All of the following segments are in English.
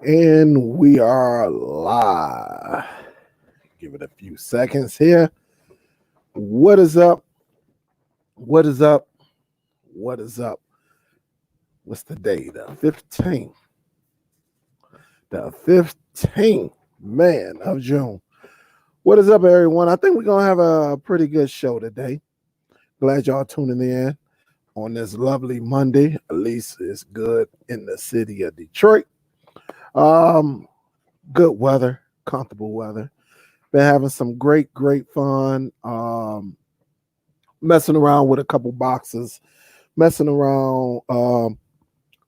And we are live. Give it a few seconds here. What is up? What is up? What is up? What's the day? The 15th. The 15th, man, of June. What is up, everyone? I think we're going to have a pretty good show today. Glad y'all tuning in on this lovely Monday. At least it's good in the city of Detroit. Good weather, comfortable weather. Been having some great fun. Messing around with a couple boxes, messing around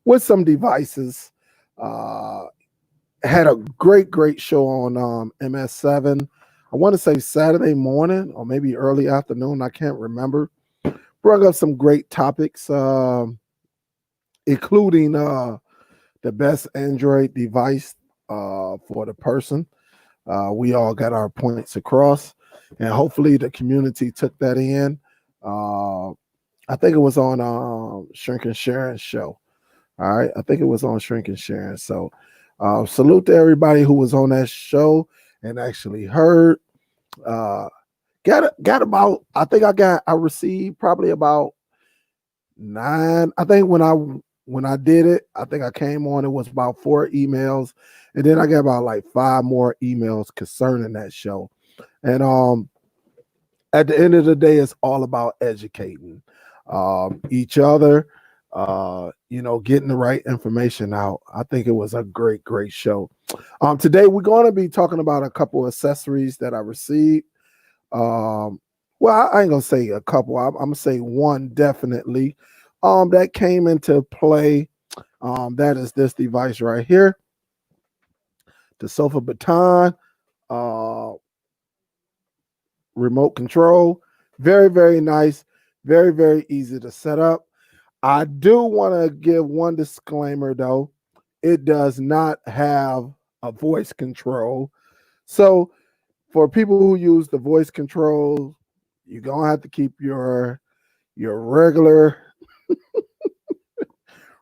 with some devices. Had a great show on MS7. I want to say Saturday morning or maybe early afternoon. I can't remember. Brought up some great topics, including the best Android device for the person. We all got our points across, and hopefully the community took that in. I think it was on Shrink and Sharon show. All right, I think it was on Shrink and Sharon. So salute to everybody who was on that show and actually heard. Got about, I think I received probably about 9. I think when I did it, I think I came on, it was about 4 emails, and then I got about like 5 more emails concerning that show. And at the end of the day, it's all about educating each other, getting the right information out. I think it was a great show. Today we're going to be talking about a couple accessories that I received. Well, I ain't gonna say a couple. I'm gonna say one definitely. That came into play. That is this device right here, the Sofa Baton remote control. Very nice. Very easy to set up. I do want to give one disclaimer though. It does not have a voice control. So for people who use the voice control, you're gonna have to keep your regular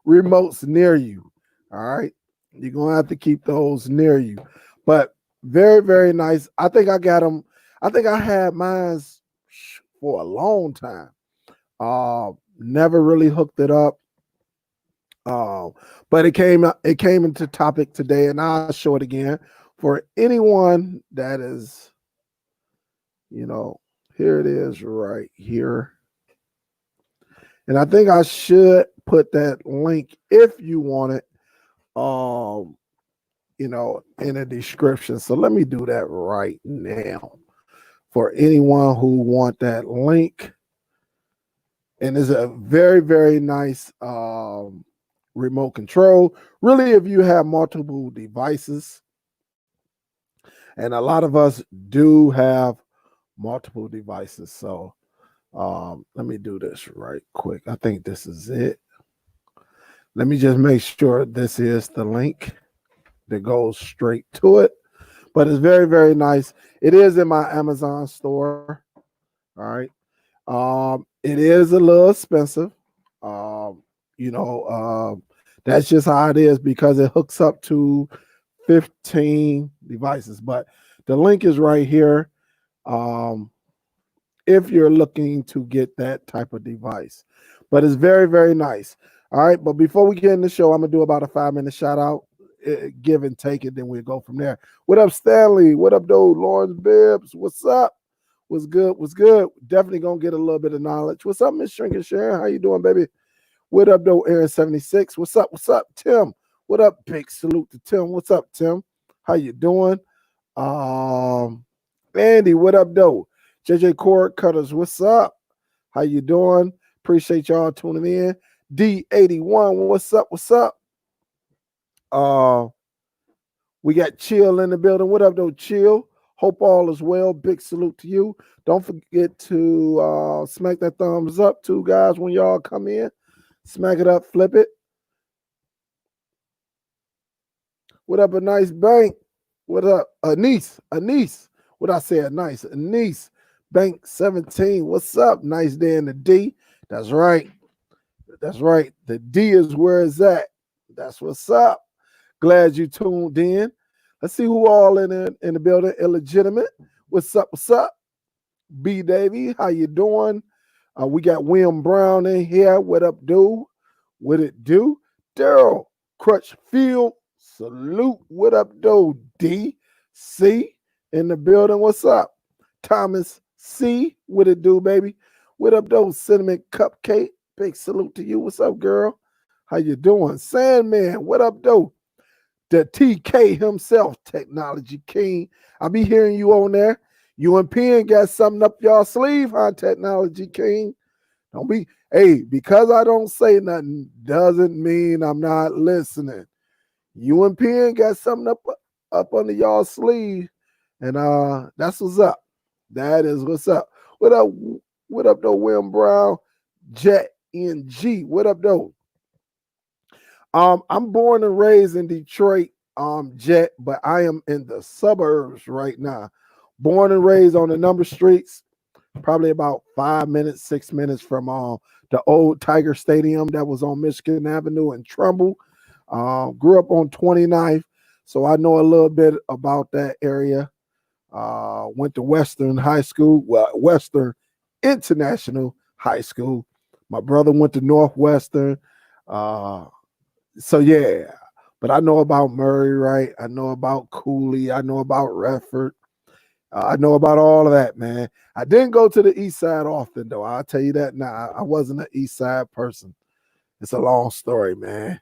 remotes near you. All right. You're gonna have to keep those near you. But very nice. I think I got them. I think I had mine for a long time. Never really hooked it up. But it came into topic today, and I'll show it again for anyone that is, here it is right here. And I think I should put that link if you want it, in the description. So let me do that right now for anyone who want that link. And it's a very nice remote control. Really, if you have multiple devices, and a lot of us do have multiple devices. So let me do this right quick. I think this is it. Let me just make sure this is the link that goes straight to it. But it's very nice. It is in my Amazon store. All right. It is a little expensive. That's just how it is because it hooks up to 15 devices. But the link is right here. If you're looking to get that type of device. But it's very nice. All right. But before we get in the show, I'm going to do about a 5-minute shout out, give and take it. Then we'll go from there. What up, Stanley? What up, though? Lawrence Bibbs? What's up? What's good? Definitely going to get a little bit of knowledge. What's up, Miss Shrink and Sharon? How you doing, baby? What up, though, Aaron76? What's up, Tim? What up? Big salute to Tim. What's up, Tim? How you doing? Andy, what up, though? JJ Cord Cutters, what's up? How you doing? Appreciate y'all tuning in. D81, what's up? We got Chill in the building. What up, though, Chill? Hope all is well. Big salute to you. Don't forget to smack that thumbs up too, guys, when y'all come in. Smack it up, flip it. What up, a nice bank? What up, Anise? What I say, nice Anise. Bank 17. What's up? Nice day in the D. That's right. The D is where it's at. That's what's up. Glad you tuned in. Let's see who all in the building. Illegitimate. What's up? What's up? B Davy, how you doing? We got William Brown in here. What up, dude? What it do? Daryl Crutchfield, salute. What up, dude? D C in the building. What's up? Thomas C, what it do, baby? What up, dude? Cinnamon Cupcake, big salute to you. What's up, girl? How you doing? Sandman, what up, dude? The TK himself, Technology King. I be hearing you on there. You and Penn got something up y'all sleeve, huh, Technology King? Don't be, hey, because I don't say nothing doesn't mean I'm not listening. You and Penn got something up under y'all sleeve, and that's what's up. That is what's up. What up, though, William Brown? Jet NG. What up, though? I'm born and raised in Detroit, Jet, but I am in the suburbs right now. Born and raised on the number streets, probably about 5 minutes, 6 minutes from the old Tiger Stadium that was on Michigan Avenue in Trumbull. Grew up on 29th, so I know a little bit about that area. Went to Western High School, well, Western International High School. My brother went to Northwestern. So yeah, but I know about Murray, right? I know about Cooley. I know about Redford. I know about all of that, man. I didn't go to the east side often, though. I'll tell you that now. I wasn't an east side person. It's a long story, man.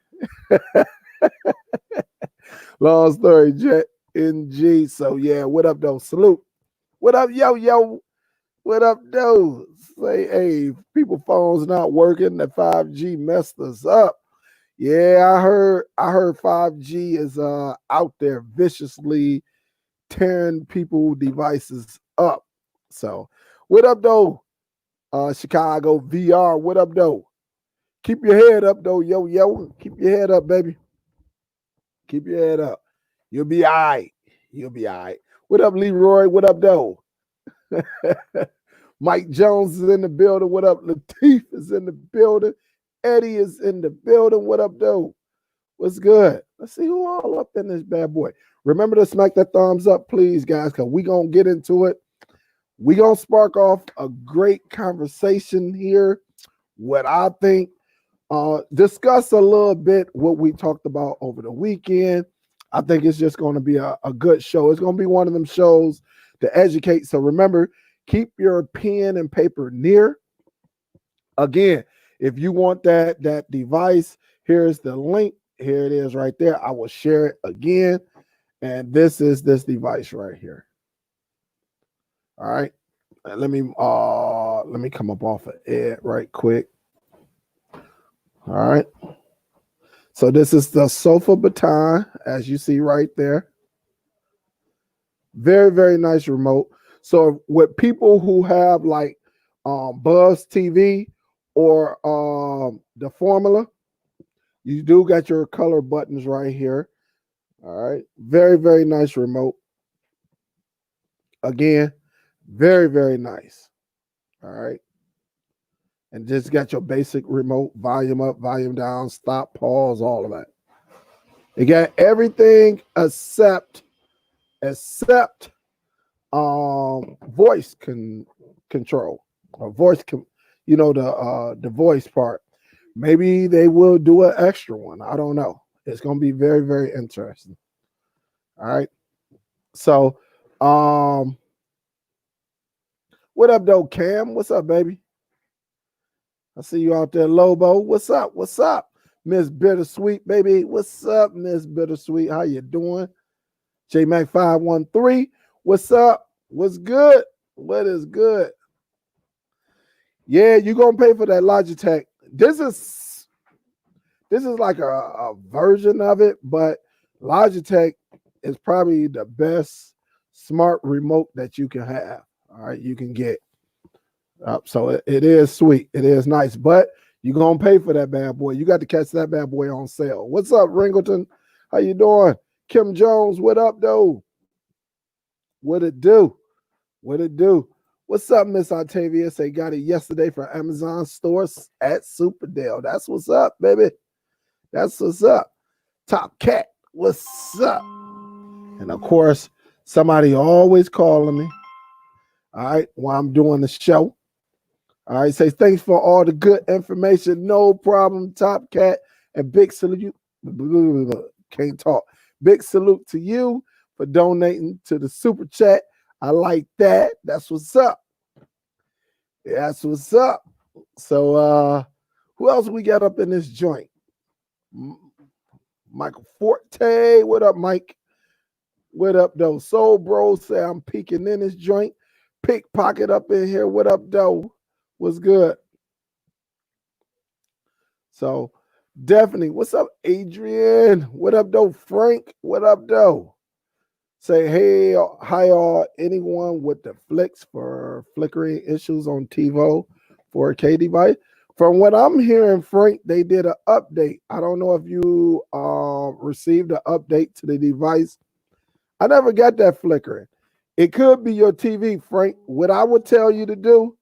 Long story, Jet NG. So yeah, what up, though? Salute. What up, yo? What up, though? Say, hey, people phones not working. The 5G messed us up. Yeah, I heard 5G is out there viciously tearing people devices up. So what up, though? Chicago VR, what up, though? Keep your head up, though, yo. Keep your head up, baby. Keep your head up. You'll be all right. You'll be all right. What up, Leroy? What up, though? Mike Jones is in the building. What up? Lateef is in the building. Eddie is in the building. What up, though? What's good? Let's see who all up in this bad boy. Remember to smack that thumbs up, please, guys, because we're going to get into it. We're going to spark off a great conversation here. What I think, discuss a little bit what we talked about over the weekend. I think it's just going to be a good show. It's going to be one of them shows to educate. So remember, keep your pen and paper near. Again, if you want that device, here's the link. Here it is right there. I will share it again. And this is this device right here. All right. Let me come up off of it right quick. All right. So this is the Sofa Baton, as you see right there. Very, very nice remote. So with people who have like Buzz TV or the Formula, you do got your color buttons right here. All right. Very, very nice remote. Again, very, very nice. All right. And just got your basic remote, volume up, volume down, stop, pause, all of that. You got everything except voice control or voice, the voice part. Maybe they will do an extra one. I don't know. It's going to be very, very interesting. All right. So, what up, though, Cam? What's up, baby? I see you out there, Lobo. What's up? What's up, Miss Bittersweet, baby? What's up, Miss Bittersweet? How you doing? JMac 513. What's up? What's good? What is good? Yeah, you're gonna pay for that Logitech. This is like a version of it, but Logitech is probably the best smart remote that you can have. All right, you can get. So it is sweet. It is nice, but you're going to pay for that bad boy. You got to catch that bad boy on sale. What's up, Ringleton? How you doing? Kim Jones, what up, though? What it do? What it do? What's up, Miss Octavia? Say got it yesterday from Amazon stores at Superdell. That's what's up, baby. That's what's up. Top Cat, What's up? And of course, somebody always calling me. All right, while I'm doing the show. All right, say thanks for all the good information. No problem, Top Cat. And big salute. Can't talk. Big salute to you for donating to the super chat. I like that. That's what's up. That's what's up. So who else we got up in this joint? Michael Forte. What up, Mike? What up, though? Soul Bro say I'm peeking in this joint. Pickpocket up in here. What up, though? What's good? So definitely. What's up, Adrian? What up, though? Frank? What up, though? Say, hey, hi, all. Anyone with the flicks for flickering issues on TiVo 4K device? From what I'm hearing, Frank, they did an update. I don't know if you received an update to the device. I never got that flickering. It could be your TV, Frank. What I would tell you to do,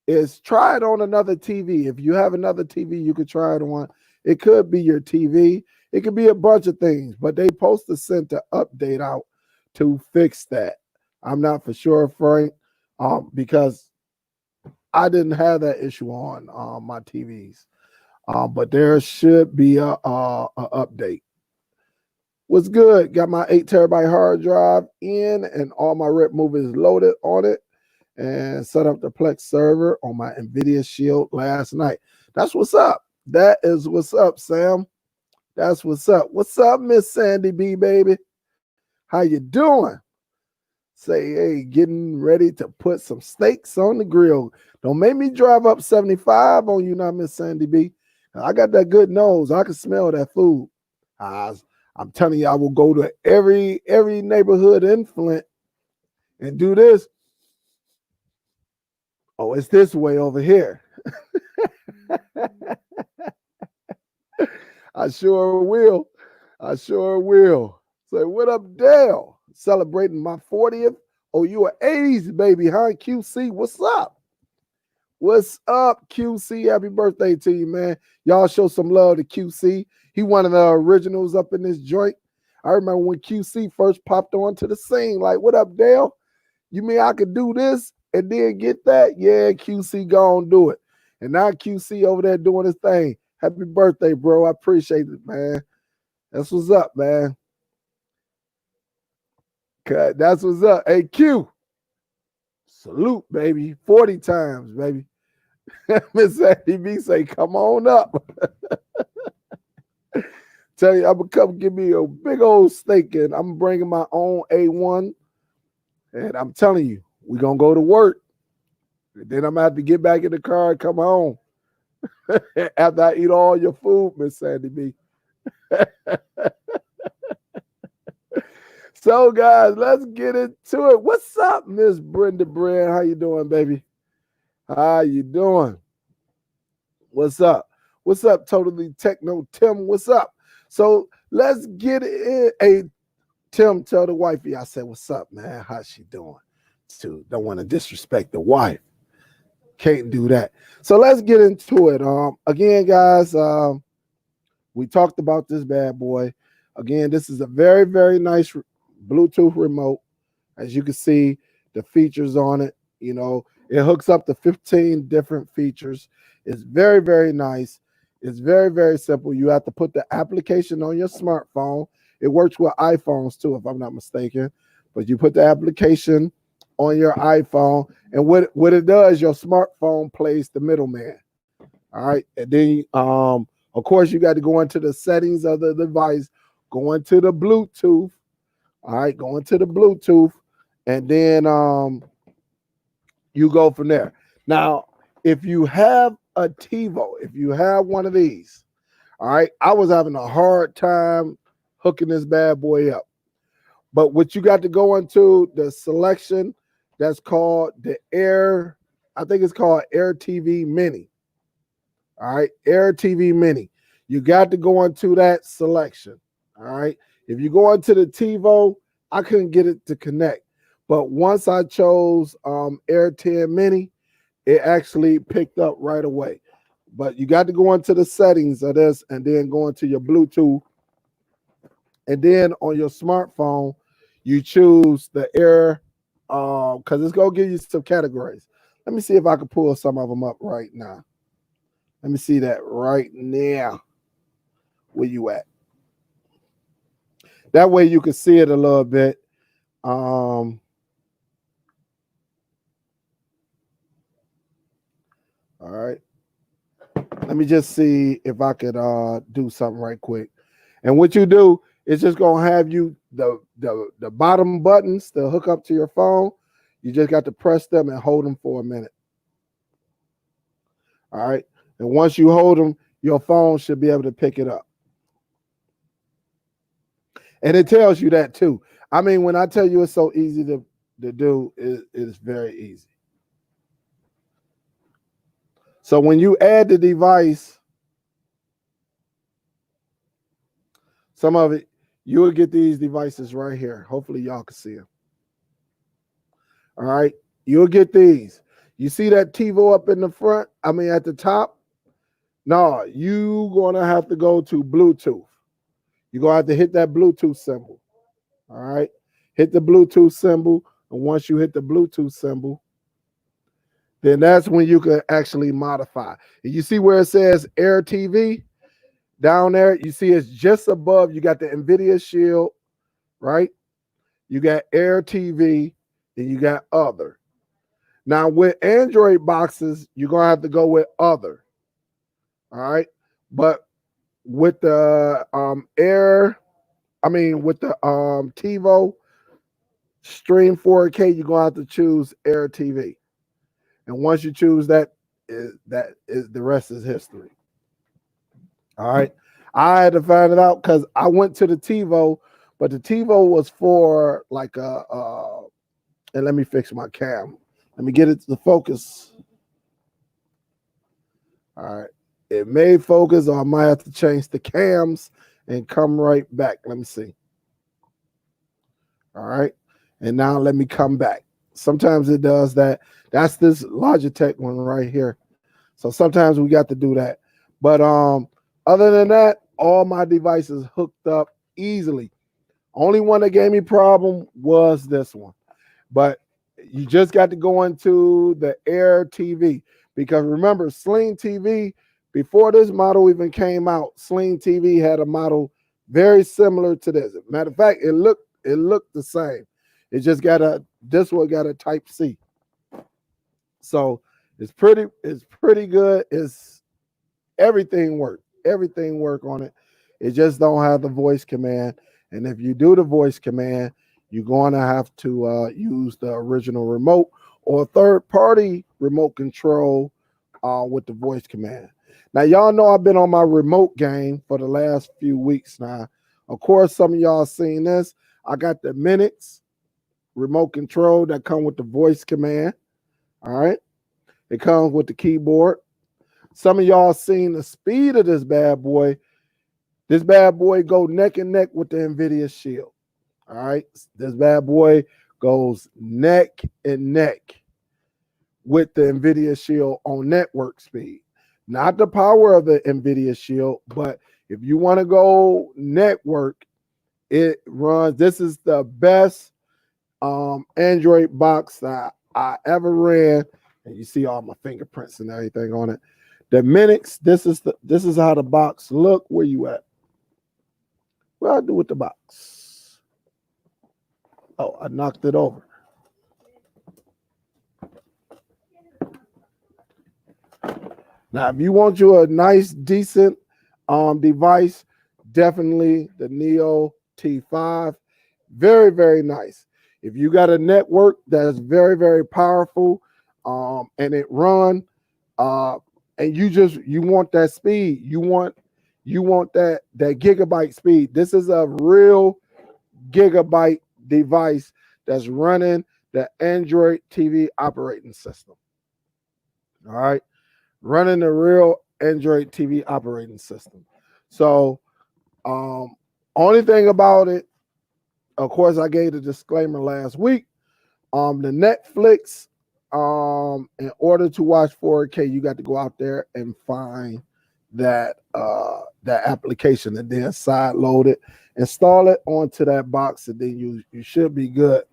is try it on another TV. If you have another TV, you could try it on. It could be your TV. It could be a bunch of things, but they supposed to send an update out to fix that. I'm not for sure, Frank, because I didn't have that issue on my TVs. But there should be a update. What's good? Got my 8 terabyte hard drive in and all my rip movies loaded on it, and set up the Plex server on my Nvidia Shield last night. That's what's up. That is what's up, Sam. That's what's up. What's up, Miss Sandy B, baby? How you doing? Say, hey, getting ready to put some steaks on the grill. Don't make me drive up 75 on you now, Miss Sandy B. I got that good nose. I can smell that food. I'm telling you, I will go to every neighborhood in Flint and do this. Oh, it's this way over here. I sure will. I sure will. Say, what up, Dale? Celebrating my 40th. Oh, you an 80s baby, huh? QC, what's up? What's up, QC? Happy birthday to you, man. Y'all show some love to QC. He one of the originals up in this joint. I remember when QC first popped onto the scene. Like, what up, Dale? You mean I could do this and then get that? Yeah, QC gonna do it. And now QC over there doing his thing. Happy birthday, bro. I appreciate it, man. That's what's up, man. That's what's up. Hey, Q. Salute, baby. 40 times, baby. Miss Sandy B say, come on up. Tell you, I'm going to come give me a big old steak, and I'm bringing my own A1. And I'm telling you, we're going to go to work. And then I'm going to have to get back in the car and come home. After I eat all your food, Miss Sandy B. So, guys, let's get into it. What's up, Miss Brenda Brand? How you doing, baby? How you doing? What's up? What's up, Totally Techno Tim? What's up? So let's get in. Hey, Tim, tell the wifey I said, what's up, man? How's she doing? Too. Don't want to disrespect the wife. Can't do that. So let's get into it. Again, guys, we talked about this bad boy. Again, this is a very, very nice Bluetooth remote. As you can see, the features on it, you know, it hooks up to 15 different features. It's very, very nice. It's very, very simple. You have to put the application on your smartphone. It works with iPhones too, if I'm not mistaken. But you put the application on your iPhone, and what it does, your smartphone plays the middleman. All right. And then, of course, you got to go into the settings of the device, go into the Bluetooth. All right, go into the Bluetooth, and then you go from there. Now, if you have a TiVo, if you have one of these, all right, I was having a hard time hooking this bad boy up. But what you got to go into the selection that's called the Air, I think it's called Air TV Mini. All right, Air TV Mini. You got to go into that selection. All right. If you go into the TiVo, I couldn't get it to connect. But once I chose Air 10 Mini, it actually picked up right away. but you got to go into the settings of this and then go into your Bluetooth. And then on your smartphone, you choose the air, because it's going to give you some categories. Let me see if I can pull some of them up right now. Let me see that right now. Where you at? That way you can see it a little bit. All right. Let me just see if I could do something right quick. And what you do is just gonna have you the bottom buttons to hook up to your phone. You just got to press them and hold them for a minute. All right. And once you hold them, your phone should be able to pick it up. And it tells you that too. I mean, when I tell you it's so easy to do, it is very easy. So when you add the device, some of it, you will get these devices right here. Hopefully y'all can see them. All right. You'll get these. You see that TiVo up in the front? I mean, at the top? No, you're going to have to go to Bluetooth. You're going to have to hit that Bluetooth symbol. All right. Hit the Bluetooth symbol. And once you hit the Bluetooth symbol, then that's when you can actually modify. And you see where it says Air TV? Down there, you see it's just above. You got the Nvidia Shield, right? You got Air TV, and you got Other. Now, with Android boxes, you're going to have to go with Other. All right. But with the with the TiVo Stream 4K, you're going to have to choose Air TV. And once you choose that, the rest is history. All right. I had to find it out because I went to the TiVo, but the TiVo was for like and let me fix my cam. Let me get it to focus. All right. It may focus, or I might have to change the cams and come right back. Let me see. All right. And now let me come back. Sometimes it does that. That's this Logitech one right here. So sometimes we got to do that. But other than that, all my devices hooked up easily. Only one that gave me problem was this one. But you just got to go into the Air TV. Because remember, Sling TV, before this model even came out, Sling TV had a model very similar to this. Matter of fact, it looked the same. It just got this one got a Type-C. So it's pretty good. It's everything work. Everything work on it. It just don't have the voice command. And if you do the voice command, you're going to have to use the original remote or third-party remote control with the voice command. Now, y'all know I've been on my remote game for the last few weeks now. Of course, some of y'all seen this. I got the Minix remote control that come with the voice command. All right. It comes with the keyboard. Some of y'all seen the speed of this bad boy. This bad boy go neck and neck with the Nvidia Shield. All right. This bad boy goes neck and neck with the Nvidia Shield on network speed. Not the power of the Nvidia Shield, but if you want to go network, it runs. This is the best Android box that I ever ran. And you see all my fingerprints and everything on it. The Minix, this is how the box look. Where you at? What I do with the box? Oh, I knocked it over. Now, if you want you a nice, decent device, definitely the Neo T5. Very, very nice. If you got a network that is very, very powerful and it run and you want that speed, you want that gigabyte speed. This is a real gigabyte device that's running the Android TV operating system. All right. Running the real Android TV operating system. So only thing about it, of course, I gave the disclaimer last week. The Netflix in order to watch 4K, you got to go out there and find that that application and then side load it, install it onto that box, and then you should be good.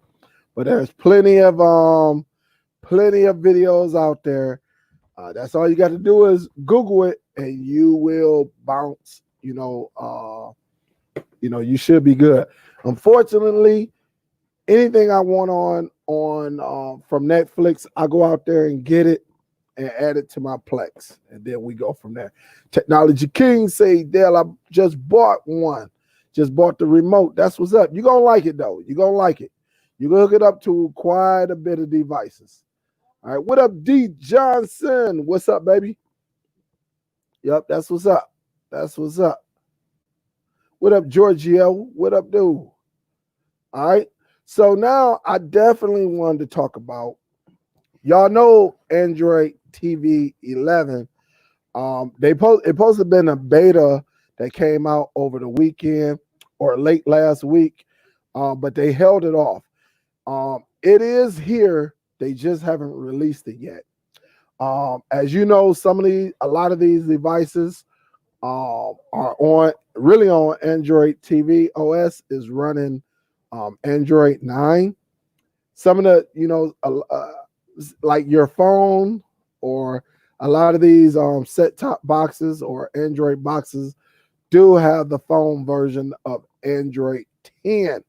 But there's plenty of videos out there. That's all you got to do is Google it, and you will bounce. You should be good. Unfortunately, anything I want on from Netflix, I go out there and get it and add it to my Plex, and then we go from there. Technology King say, Dale, I just bought one. Just bought the remote. That's what's up. You're going to like it, though. You're going to like it. You can hook it up to quite a bit of devices. All right, what up, D. Johnson? What's up, baby? Yep, that's what's up. That's what's up. What up, Giorgio? What up, dude? All right. So now I definitely wanted to talk about, y'all know Android TV 11. It supposed to have been a beta that came out over the weekend or late last week, but they held it off. It is here. They just haven't released it yet. As you know, a lot of these devices are on Android TV OS is running Android 9. Some of the, like your phone or a lot of these set-top boxes or Android boxes do have the phone version of Android 10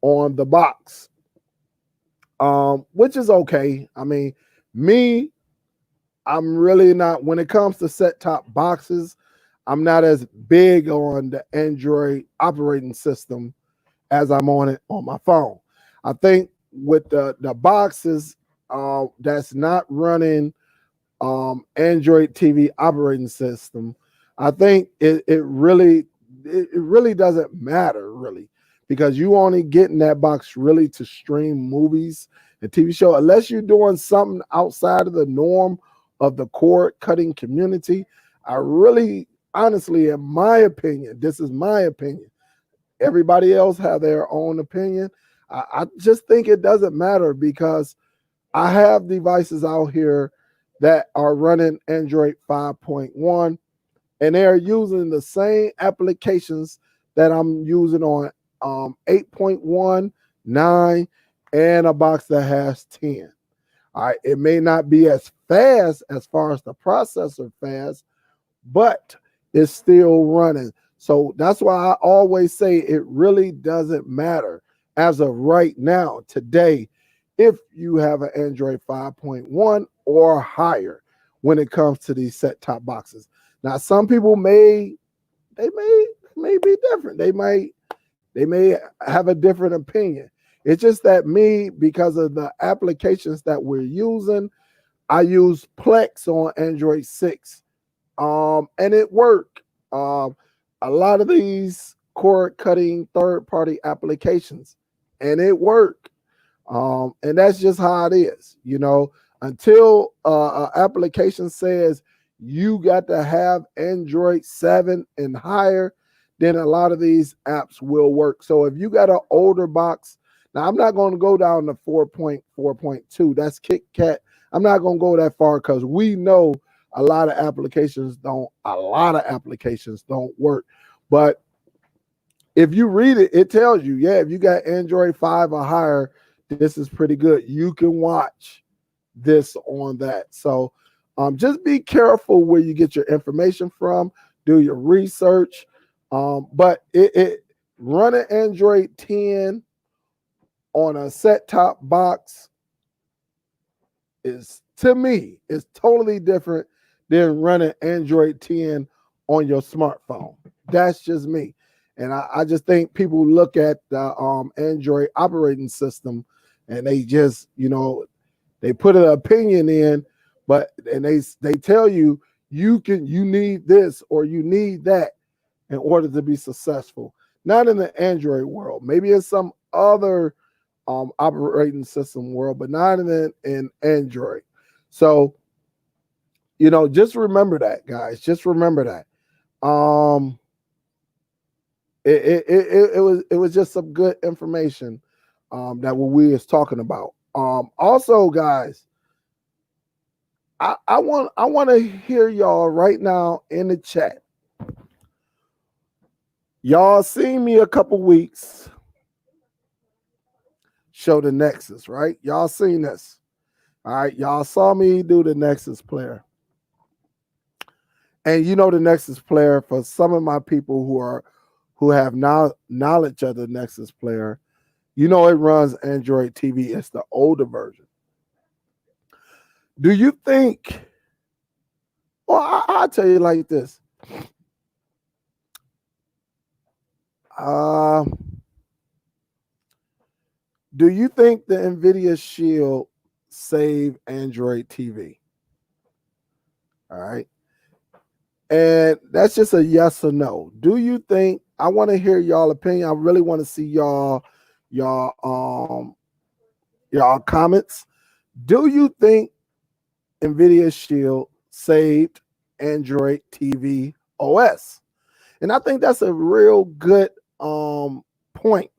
on the box, which is okay. I mean, I'm really not, when it comes to set-top boxes, I'm not as big on the Android operating system as I'm on it on my phone. I think with the boxes that's not running Android TV operating system, I think it really doesn't matter really, because you only getting that box really to stream movies and TV show, unless you're doing something outside of the norm of the cord cutting community. I really, honestly, in my opinion, this is my opinion. Everybody else have their own opinion. I just think it doesn't matter, because I have devices out here that are running Android 5.1, and they're using the same applications that I'm using on 8.1, 9, and a box that has 10. All right, it may not be as fast as far as the processor fast, but it's still running. So that's why I always say it really doesn't matter as of right now, today, if you have an Android 5.1 or higher when it comes to these set-top boxes. Now, some people may be different. They may have a different opinion. It's just that because of the applications that we're using, I use Plex on Android 6, and it worked. A lot of these cord cutting third-party applications, and it worked. And that's just how it is, until an application says you got to have Android 7 and higher, then a lot of these apps will work. So if you got an older box, now I'm not going to go down to 4.4.2. That's Kit Kat. I'm not going to go that far, because we know a lot of applications don't work. But if you read it, it tells you, if you got Android 5 or higher, this is pretty good. You can watch this on that. So just be careful where you get your information from. Do your research. But it running Android 10 on a set-top box is, to me, is totally different than running Android 10 on your smartphone. That's just me. And I just think people look at the Android operating system and they just, they put an opinion in, and they tell you you need this or you need that in order to be successful. Not in the Android world, maybe in some other operating system world, but not in Android. So, just remember that, guys. Just remember that. It was just some good information that we was talking about. Also, guys, I want to hear y'all right now in the chat. Y'all seen me a couple weeks show the Nexus, right? Y'all seen this. All right, y'all saw me do the Nexus player. And you know the Nexus player, for some of my people who have knowledge of the Nexus player, you know it runs Android TV. It's the older version. Do you think, well, I'll tell you like this. Do you think the Nvidia Shield saved Android TV? All right. And that's just a yes or no. Do you think, I want to hear y'all opinion. I really want to see y'all comments. Do you think Nvidia Shield saved Android TV OS? And I think that's a real good point,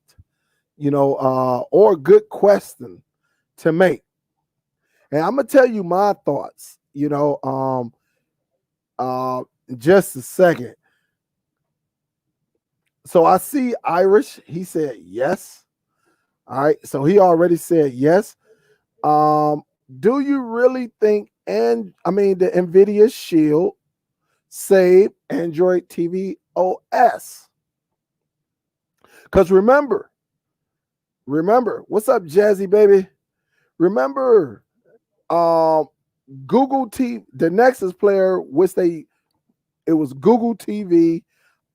or good question to make. And I'm gonna tell you my thoughts, just a second. So I see Irish, he said yes. All right, so he already said yes. Do you really think the Nvidia Shield saved Android TV OS? Because remember, what's up, Jazzy baby? Remember, Google TV, the Nexus player, it was Google TV,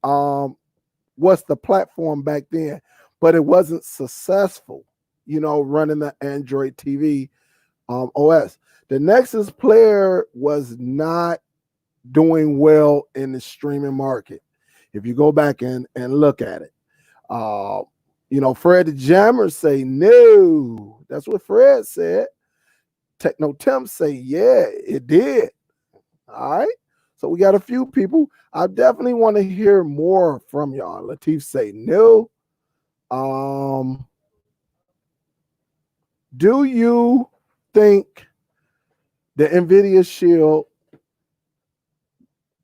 was the platform back then, but it wasn't successful, running the Android TV OS. The Nexus player was not doing well in the streaming market. If you go back and look at it, Fred the Jammer say no. That's what Fred said. Techno Tim say yeah, it did. All right. So we got a few people. I definitely want to hear more from y'all. Latif say no. Do you think the Nvidia Shield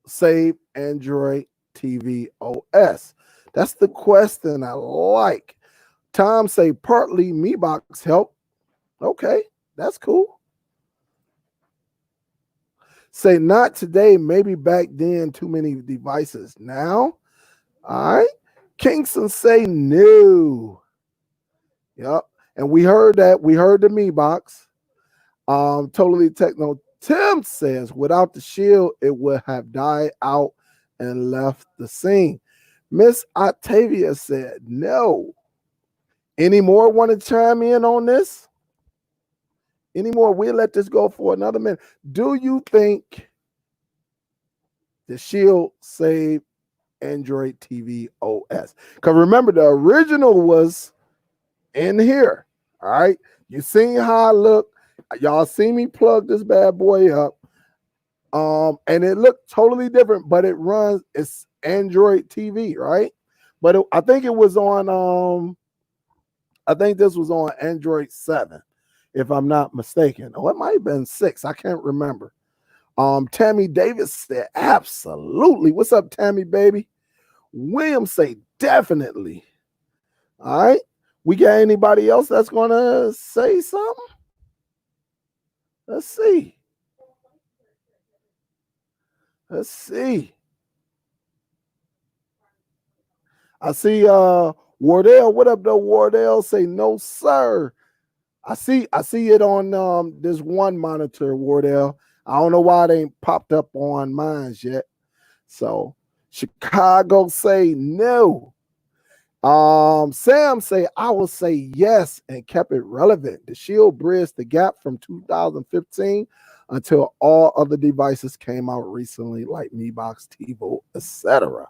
saved Android TV OS? That's the question I like. Tom say partly MeBox help. Okay, that's cool. Say not today, maybe back then, too many devices. Now, all right. Kingston say no. Yep. And we heard that. We heard the MeBox. Totally Techno Tim says without the Shield, it would have died out and left the scene. Miss Octavia said no. Any more want to chime in on this? Any more? We'll let this go for another minute. Do you think the Shield saved Android TV OS? Because remember, the original was in here. All right. You seen how I look. Y'all see me plug this bad boy up. And it looked totally different, but it's Android TV, right? But I think it was on I think this was on Android 7, if I'm not mistaken. Oh, it might have been 6. I can't remember. Tammy Davis said absolutely. What's up, Tammy baby? William say definitely. All right. We got anybody else that's gonna say something? Let's see. I see Wardell. What up though, Wardell? Say no, sir. I see it on this one monitor, Wardell. I don't know why it ain't popped up on mine yet. So Chicago say no. Sam say I will say yes and kept it relevant. The Shield bridged the gap from 2015 until all other devices came out recently, like MeBox, TiVo, etc.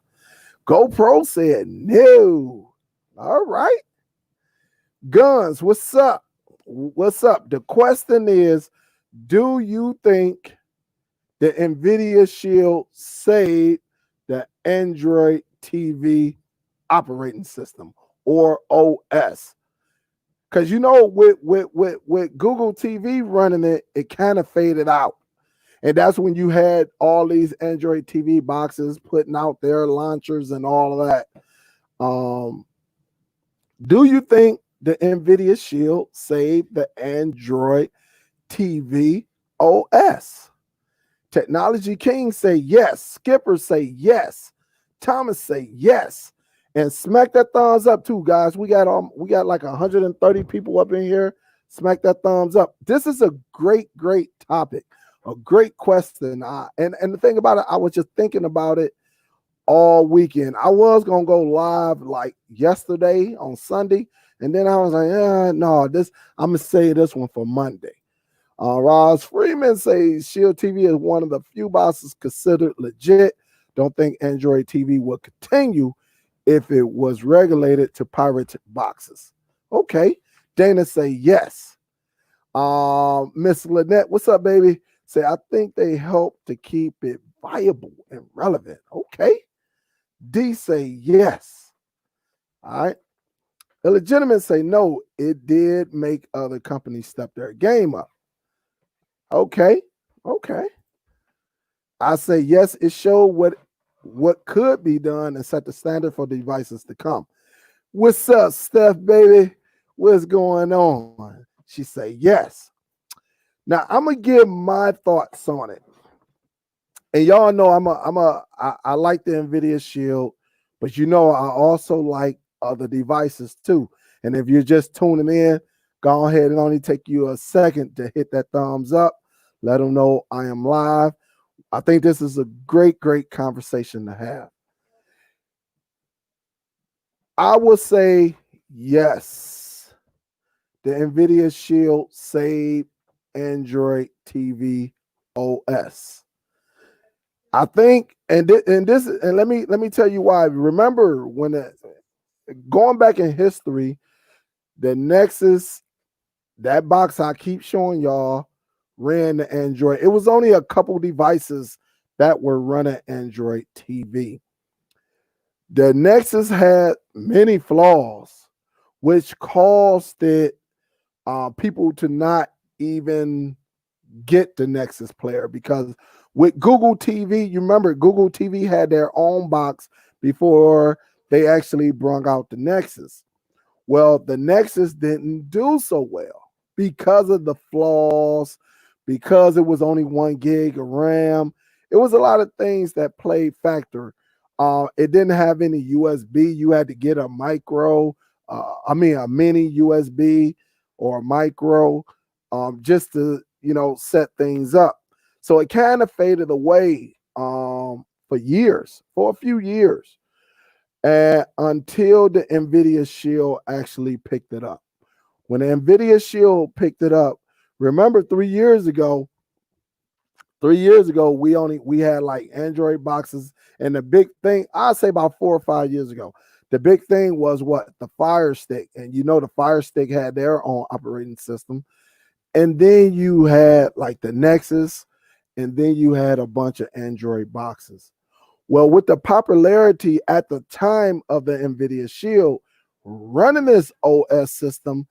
GoPro said no. All right. Guns, what's up? What's up? The question is, do you think the Nvidia Shield saved the Android TV operating system or OS? Because with Google TV running it, it kind of faded out. And that's when you had all these Android TV boxes putting out their launchers and all of that. Do you think the Nvidia Shield saved the Android TV OS? Technology King say yes. Skipper say yes. Thomas say yes. And smack that thumbs up too, guys. We got like 130 people up in here. Smack that thumbs up. This is a great topic, a great question. And the thing about it, I was just thinking about it all weekend. I was gonna go live like yesterday on Sunday, and then I was like, no, I'm gonna save this one for Monday. Ross Freeman says Shield TV is one of the few boxes considered legit. Don't think Android TV will continue if it was regulated to pirate boxes. Okay. Dana say yes. Miss Lynette, what's up, baby? Say, I think they help to keep it viable and relevant. Okay. D say yes. All right. Illegitimate say no, it did make other companies step their game up. Okay. I say yes, it showed what could be done and set the standard for devices to come. What's up, Steph, baby? What's going on? She say yes. Now I'm gonna give my thoughts on it. And y'all know I like the Nvidia Shield, but you know I also like other devices too. And if you're just tuning in, go ahead and only take you a second to hit that thumbs up. Let them know I am live. I think this is a great conversation to have. I would say yes. The Nvidia Shield saved Android TV OS. I think, and let me tell you why. Remember when going back in history, the Nexus, that box I keep showing y'all, ran the Android. It was only a couple devices that were running Android TV. The Nexus had many flaws, which caused people to not even get the Nexus player, because with Google TV, you remember Google TV had their own box before they actually brought out the Nexus. Well, the Nexus didn't do so well because of the flaws, because it was only 1 gig of RAM. It was a lot of things that played factor. It didn't have any USB. You had to get a micro, a mini USB or a micro, just to, set things up. So it kind of faded away for a few years, until the Nvidia Shield actually picked it up. When the Nvidia Shield picked it up, remember 3 years ago, we had like Android boxes, and the big thing, I'd say about 4 or 5 years ago, the big thing was what? The Fire Stick. And the Fire Stick had their own operating system. And then you had like the Nexus, and then you had a bunch of Android boxes. Well, with the popularity at the time of the Nvidia Shield running this OS system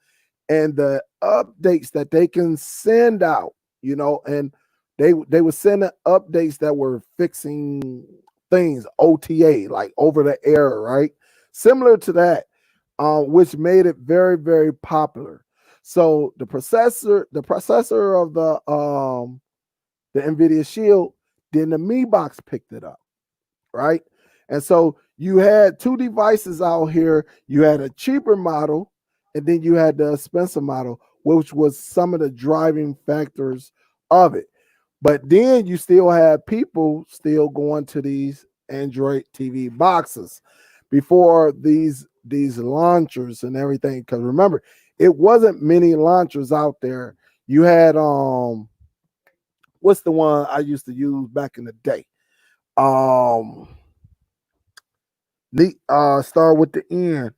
and the updates that they can send out, and they were sending updates that were fixing things, OTA, like over the air, right? Similar to that, which made it very popular. So the processor of the Nvidia Shield, then the Mi Box picked it up, right? And so you had two devices out here. You had a cheaper model, and then you had the expensive model, which was some of the driving factors of it. But then you still have people still going to these Android TV boxes before these launchers and everything. Because remember, it wasn't many launchers out there. You had what's the one I used to use back in the day? Start with the N.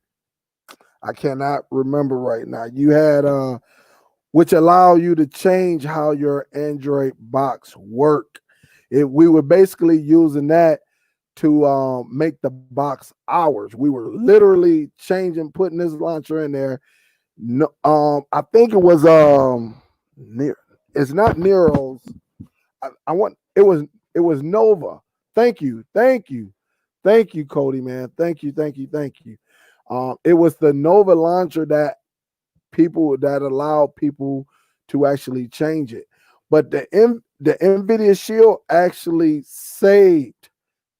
I cannot remember right now. You had which allow you to change how your Android box work. We were basically using that to make the box ours. We were literally putting this launcher in there. No, I think it was it's not Nero's. I want it was Nova. Thank you, Cody, man. Thank you. It was the Nova launcher that allowed people to actually change it. But the Nvidia Shield actually saved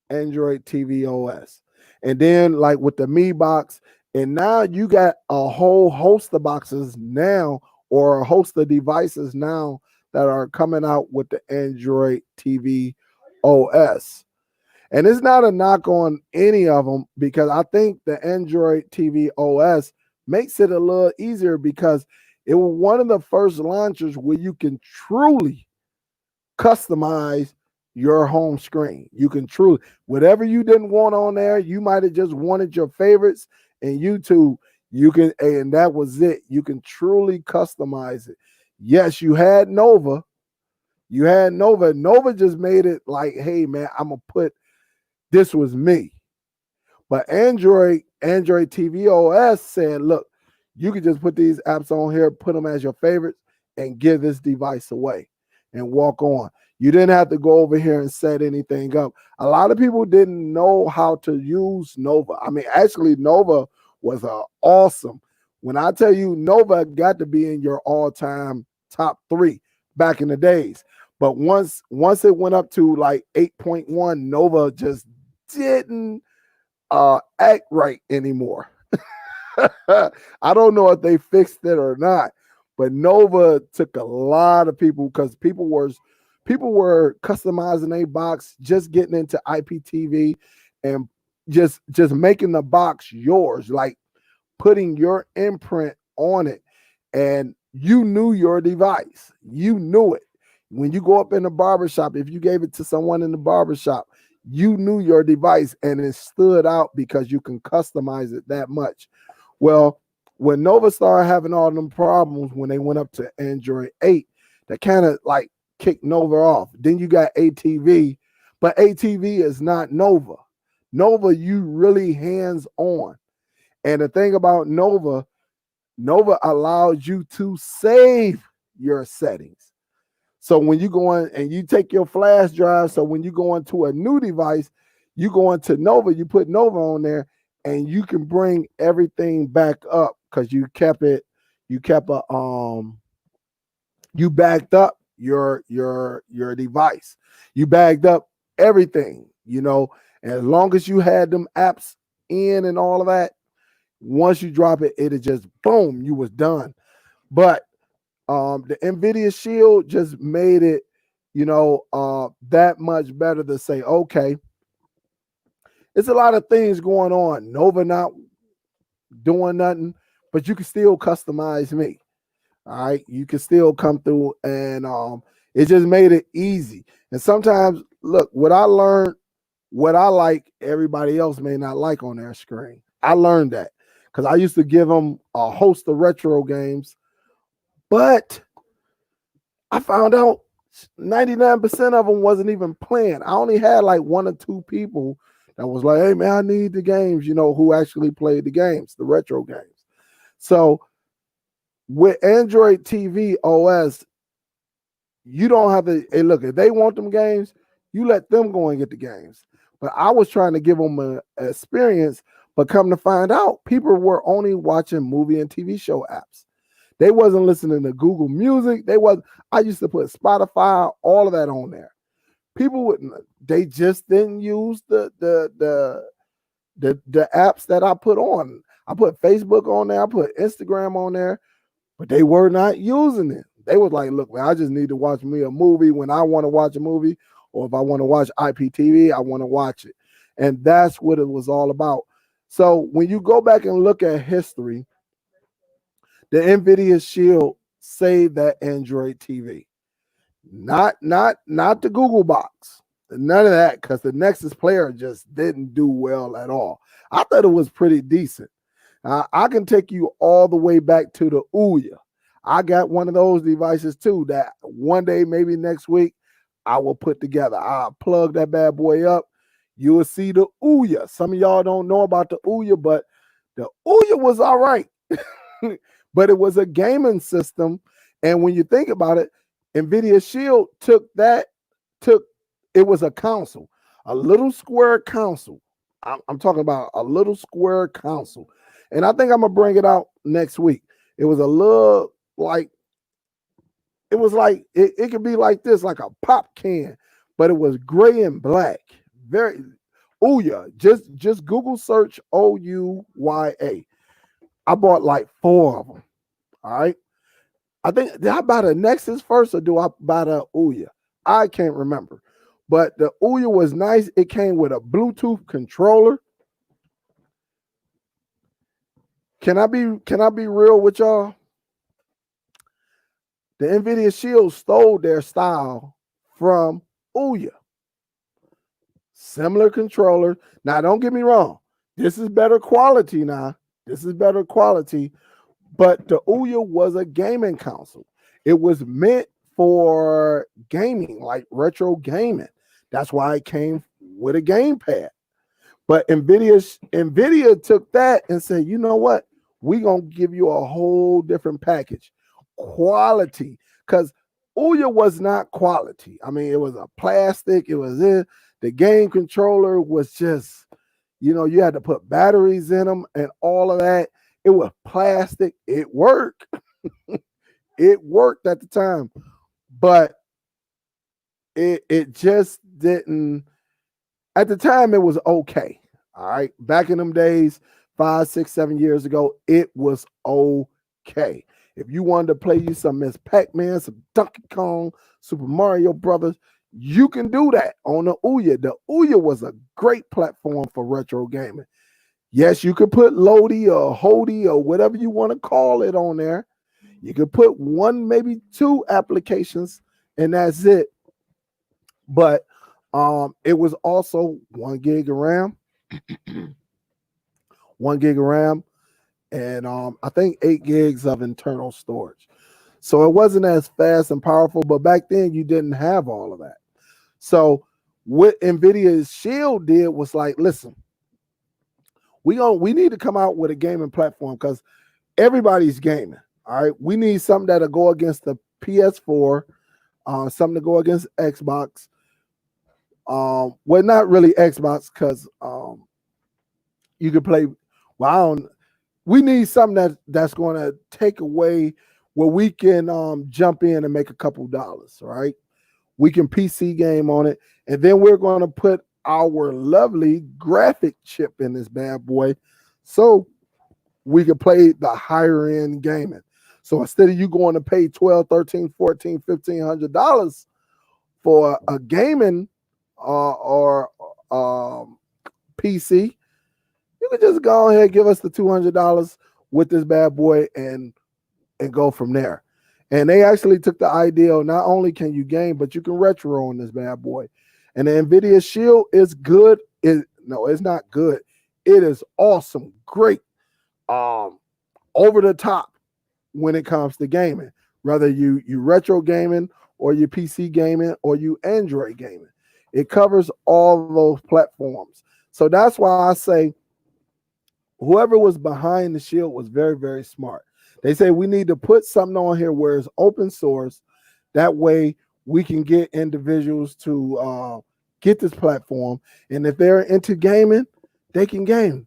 Android TV OS. And then like with the Mi box, and now you got a whole host of boxes now, or a host of devices now that are coming out with the Android TV OS. And it's not a knock on any of them, because I think the Android TV OS makes it a little easier, because it was one of the first launchers where you can truly customize your home screen. You can truly, whatever you didn't want on there, you might have just wanted your favorites and YouTube, you can, and that was it. You can truly customize it. Yes, you had Nova. Nova just made it like, hey man, I'm gonna put, this was me. But Android TV OS said, look, you can just put these apps on here, put them as your favorites, and give this device away and walk on. You didn't have to go over here and set anything up. A lot of people didn't know how to use Nova. I mean, actually, Nova was awesome. When I tell you, Nova got to be in your all-time top 3 back in the days. But once it went up to like 8.1, Nova just didn't act right anymore. I don't know if they fixed it or not, but Nova took a lot of people, because people were customizing a box, just getting into IPTV and just making the box yours, like putting your imprint on it. And you knew your device. You knew it. When you go up in the barbershop, if you gave it to someone in the barbershop, you knew your device, and it stood out because you can customize it that much. Well, when Nova started having all them problems when they went up to Android 8, that kind of like kicked Nova off. Then you got ATV, but ATV is not Nova. Nova, you really hands-on. And the thing about Nova allows you to save your settings. So when you go in and you take your flash drive, so when you go into a new device, you go into Nova, you put Nova on there, and you can bring everything back up, because you backed up your device. You backed up everything, and as long as you had them apps in and all of that, once you drop it, it'll just boom, you was done. But the Nvidia Shield just made it, that much better to say, okay, it's a lot of things going on. Nova not doing nothing, but you can still customize me. All right, you can still come through, and it just made it easy. And sometimes, look, what I learned, what I like, everybody else may not like on their screen. I learned that because I used to give them a host of retro games, but I found out 99% of them wasn't even playing. I only had like 1 or 2 people that was like, hey man, I need the games, who actually played the games, the retro games. So with Android TV OS, you don't have to, hey, look, if they want them games, you let them go and get the games. But I was trying to give them an experience, but come to find out, people were only watching movie and TV show apps. They wasn't listening to Google Music. I used to put Spotify, all of that on there. People wouldn't, they just didn't use the apps that I put on. I put Facebook on there, I put Instagram on there, but they were not using it. They was like, look, man, I just need to watch me a movie when I want to watch a movie, or if I want to watch IPTV, I want to watch it. And that's what it was all about. So when you go back and look at history, the Nvidia Shield saved that Android TV. Not the Google box. None of that, because the Nexus player just didn't do well at all. I thought it was pretty decent. I can take you all the way back to the Ouya. I got one of those devices too that one day, maybe next week, I will put together. I'll plug that bad boy up. You will see the Ouya. Some of y'all don't know about the Ouya, but the Ouya was all right. But it was a gaming system. And when you think about it, Nvidia Shield took that took, it was a console, a little square console. I'm talking about a little square console. And I think I'm going to bring it out next week. It was a little like, it was like, it could be like this, like a pop can, but it was gray and black. Very, Ouya. Just Google search Ouya. I bought like 4 of them. All right. I think, did I buy the Nexus first or do I buy the Ouya? I can't remember. But the Ouya was nice. It came with a Bluetooth controller. Can I be real with y'all? The Nvidia Shield stole their style from Ouya. Similar controller. Now, don't get me wrong. This is better quality now. This is better quality. But the Ouya was a gaming console. It was meant for gaming, like retro gaming. That's why it came with a gamepad. But Nvidia took that and said, you know what? We're going to give you a whole different package. Quality. Because Ouya was not quality. I mean, it was a plastic. It was in. The game controller was just, you know, you had to put batteries in them and all of that. It was plastic. It worked. It worked at the time. But it just didn't. At the time, it was okay. All right. Back in them days, 5, 6, 7 years ago, it was okay. If you wanted to play you some Miss Pac-Man, some Donkey Kong, Super Mario Brothers, you can do that on the Ouya. The Ouya was a great platform for retro gaming. Yes, you could put Lodi or Hody or whatever you want to call it on there. You could put 1, maybe 2 applications, and that's it. But it was also 1 gig of RAM, 1 gig of RAM, and I think 8 gigs of internal storage. So it wasn't as fast and powerful, but back then you didn't have all of that. So what Nvidia's Shield did was like, listen, we need to come out with a gaming platform because everybody's gaming. All right, we need something that'll go against the PS4, something to go against Xbox. Well, not really Xbox because you could play. Well, we need something that's going to take away where we can jump in and make a couple dollars. Right? We can PC game on it, and then we're going to put our lovely graphic chip in this bad boy, so we could play the higher end gaming. So instead of you going to pay $12, $13, $14, $1,500 for a gaming or PC, you could just go ahead and give us the $200 with this bad boy and go from there. And they actually took the idea, not only can you game, but you can retro on this bad boy. And the Nvidia Shield is good. No, it's not good. It is awesome, great, over the top when it comes to gaming. Whether you retro gaming or you PC gaming or you Android gaming, it covers all those platforms. So that's why I say whoever was behind the Shield was very, very smart. They say we need to put something on here where it's open source. That way we can get individuals to get this platform. And if they're into gaming, they can game.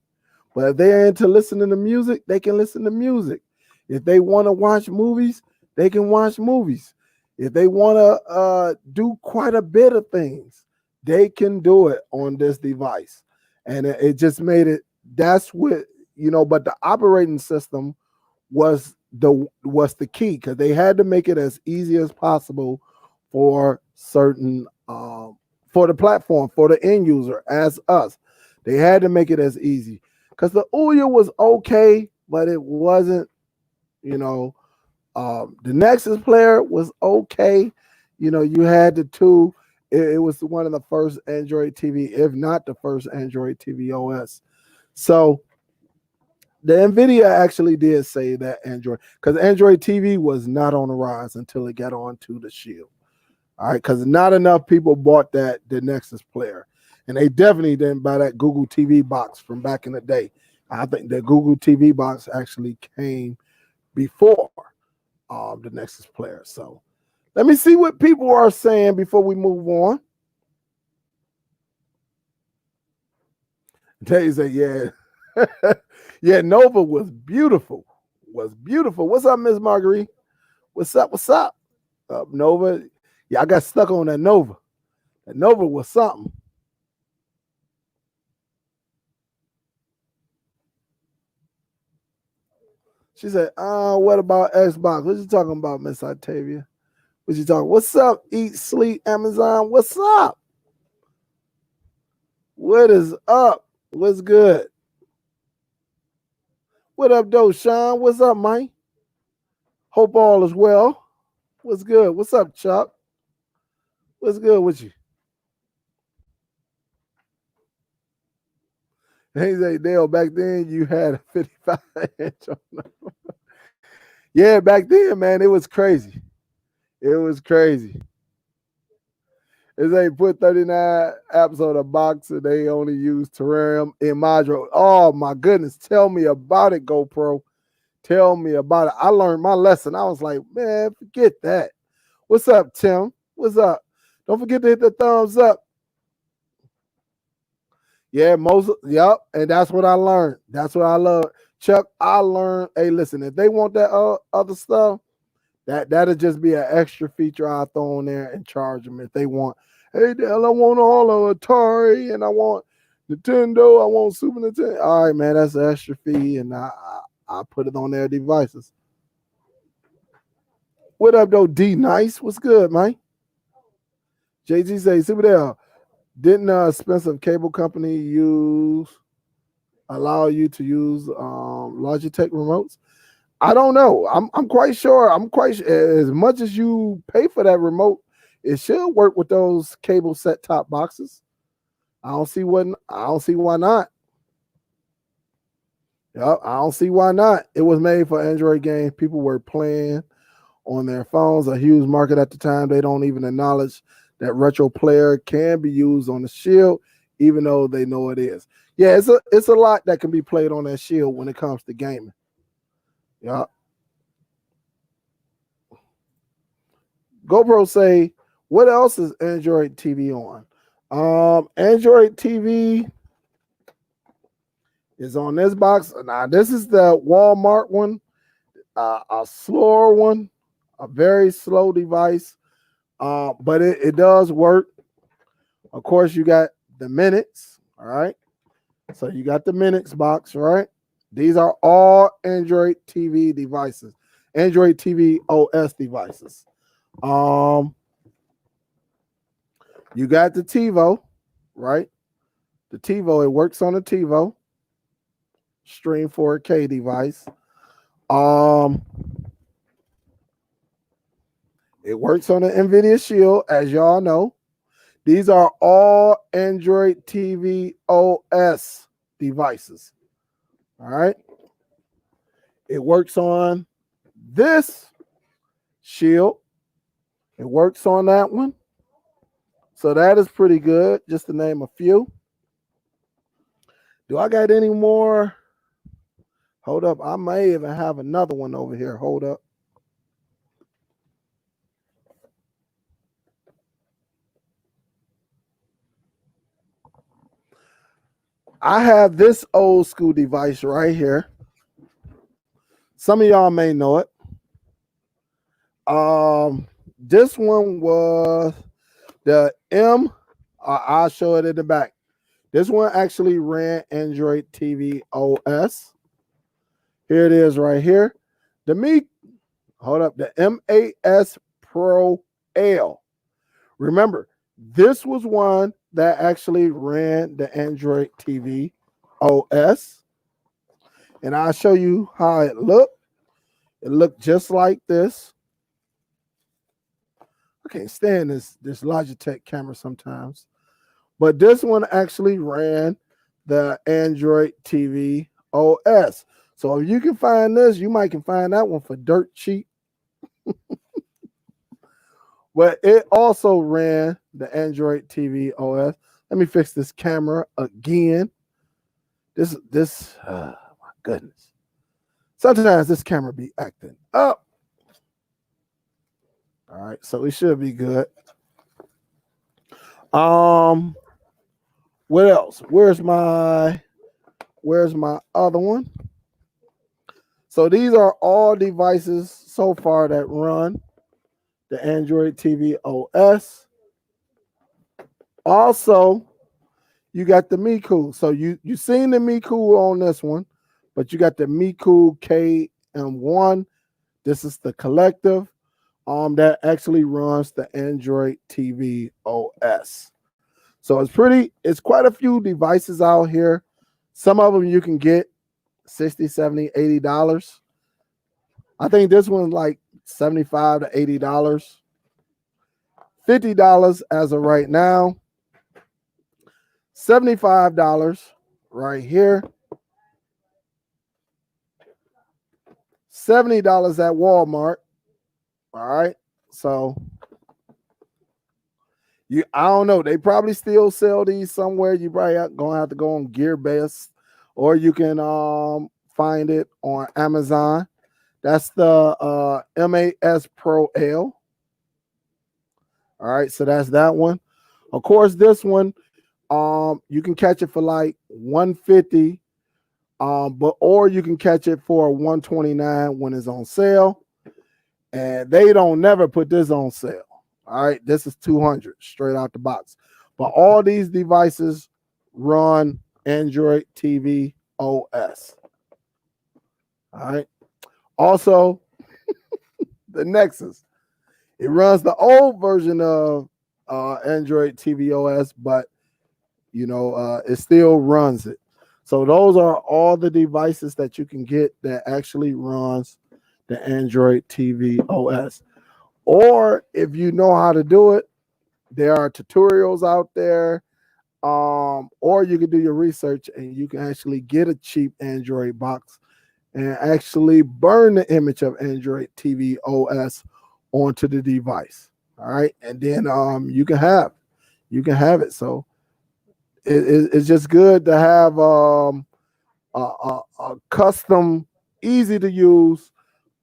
But if they're into listening to music, they can listen to music. If they want to watch movies, they can watch movies. If they want to do quite a bit of things, they can do it on this device. And it just made it, that's what, you know, but the operating system was the key, because they had to make it as easy as possible for certain for the platform, for the end user as us. They had to make it as easy, because the Ouya was okay, but it wasn't, you know, the Nexus player was okay. You know, you had the 2. It was one of the first Android TV, if not the first Android TV OS. So the Nvidia actually did say that Android, because Android TV was not on the rise until it got onto the Shield. All right, because not enough people bought the Nexus player, and they definitely didn't buy that Google TV box from back in the day. I think the Google TV box actually came before the Nexus player. So Let me see what people are saying before we move on. They say, yeah. Yeah, Nova was beautiful. Was beautiful. What's up, Miss Marguerite? What's up? What's up? Nova. Yeah, I got stuck on that Nova. That Nova was something. She said, what about Xbox? What you talking about, Miss Octavia? What you talking? What's up? Eat, sleep, Amazon. What's up? What is up? What's good? What up, though, Sean? What's up, Mike? Hope all is well. What's good? What's up, Chuck? What's good with you? Hey, say, Dale, back then you had a 55 inch on. Yeah, back then, man, it was crazy. It was crazy. Is they put 39 apps on a box and they only use Terrarium in module. Oh my goodness. Tell me about it, GoPro. Tell me about it. I learned my lesson. I was like, man, forget that. What's up, Tim? What's up? Don't forget to hit the thumbs up. Yeah, yep. And that's what I learned. That's what I love. Chuck, I learned, hey, listen, if they want that other stuff, that'll just be an extra feature I throw in there and charge them if they want. Hey, Dale, I want all of Atari and I want Nintendo. I want Super Nintendo. All right, man, that's an extra fee, and I put it on their devices. What up, though, D Nice? What's good, man? JG say, Superdell, didn't expensive cable company allow you to use Logitech remotes? I don't know. I'm quite sure. As much as you pay for that remote, it should work with those cable set top boxes. I don't see why not. Yep, I don't see why not. It was made for Android games. People were playing on their phones, a huge market at the time. They don't even acknowledge that retro player can be used on the Shield, even though they know it is. Yeah, it's a lot that can be played on that Shield when it comes to gaming. Yeah. GoPro say, what else is Android TV on? Android TV is on this box. Now, this is the Walmart one, a slower one, a very slow device, but it does work. Of course, you got the Minix, all right? So you got the Minix box, right? These are all Android TV devices, Android TV OS devices. You got the TiVo, right? The TiVo, it works on the TiVo Stream 4K device. It works on the Nvidia Shield, as y'all know. These are all Android TV OS devices. All right. It works on this Shield. It works on that one. So that is pretty good, just to name a few. Do I got any more? Hold up. I may even have another one over here. Hold up. I have this old school device right here. Some of y'all may know it. This one was the I'll show it in the back. This one actually ran Android TV OS. Here it is right here. The MAS Pro L. Remember, this was one that actually ran the Android TV OS. And I'll show you how it looked. It looked just like this. I can't stand this Logitech camera sometimes. But this one actually ran the Android TV OS. So if you can find this, you might can find that one for dirt cheap. But it also ran the Android TV OS. Let me fix this camera again. My goodness. Sometimes this camera be acting up. All right, so it should be good. Um, what else? Where's my other one? So these are all devices so far that run the Android TV OS. Also, you got the Mecool. So you seen the Mecool on this one, but you got the Mecool KM1. This is the collective that actually runs the Android TV OS. So it's quite a few devices out here. Some of them you can get $60, $70, $80. I think this one's like $75 to $80. $50 as of right now. $75 right here. $70 at Walmart. All right. So I don't know. They probably still sell these somewhere. You probably gonna have to go on GearBest, or you can find it on Amazon. That's the MAS Pro L. All right, so that's that one. Of course, this one, you can catch it for like $150, or you can catch it for $129 when it's on sale. And they don't never put this on sale. All right, this is $200 straight out the box. But all these devices run Android TV OS. All right. Also, the Nexus. It runs the old version of Android TV OS, but it still runs it. So those are all the devices that you can get that actually runs the Android TV OS. Or if you know how to do it, there are tutorials out there. Or you can do your research and you can actually get a cheap Android box and actually burn the image of Android TV OS onto the device. All right. And then you can have it. So it's just good to have a custom, easy to use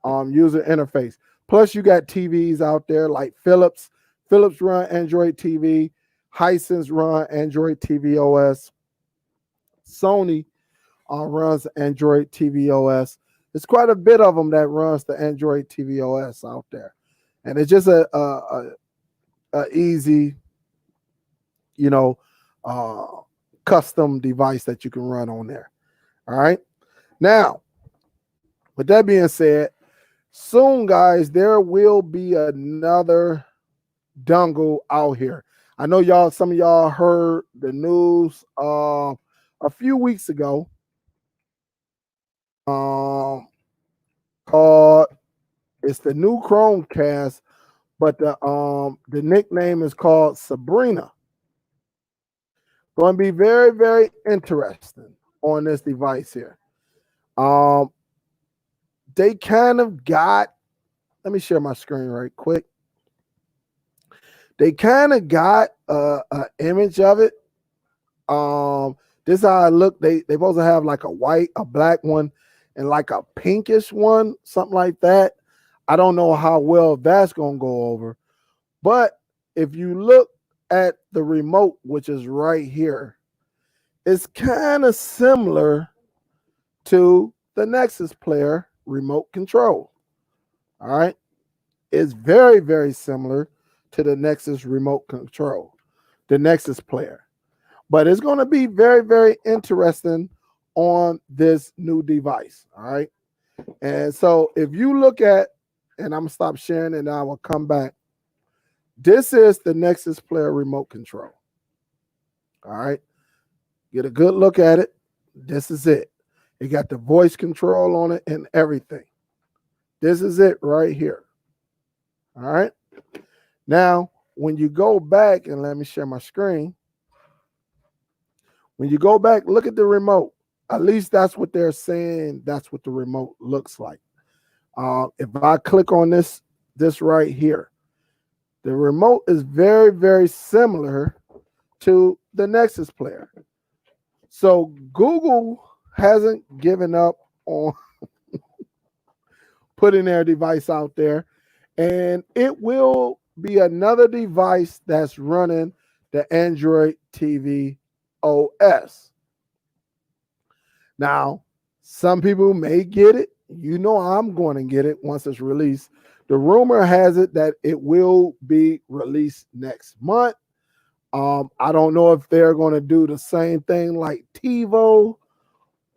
user interface. Plus, you got TVs out there like Philips. Philips run Android TV. Hisense run Android TV OS. Sony runs Android TV OS. There's quite a bit of them that runs the Android TV OS out there, and it's just a easy, custom device that you can run on there. All right. Now, with that being said, soon, guys, there will be another dongle out here. I know some of y'all heard the news a few weeks ago. Called It's the new Chromecast, but the nickname is called Sabrina. Going to be very, very interesting on this device here. They kind of got, let me share my screen right quick. They kind of got an image of it. This is how it look. They supposed to have like a white, a black one, and like a pinkish one, something like that. I don't know how well that's gonna go over. But if you look at the remote, which is right here, it's kind of similar to the Nexus player remote control. All right. It's very, very similar to the Nexus remote control, the Nexus player. But it's going to be very, very interesting on this new device. All right. And so if you look at, and I'm going to stop sharing and I will come back. This is the Nexus player remote control. All right. Get a good look at it. This is it. It got the voice control on it and everything. This is it right here. All right. Now, when you go back, and let me share my screen. When you go back, look at the remote. At least that's what they're saying. That's what the remote looks like. If I click on this right here, the remote is very, very similar to the Nexus player. So Google hasn't given up on putting their device out there. and it will be another device that's running the Android TV OS. Now, some people may get it. You know I'm going to get it once it's released. The rumor has it that it will be released next month. I don't know if they're going to do the same thing like TiVo,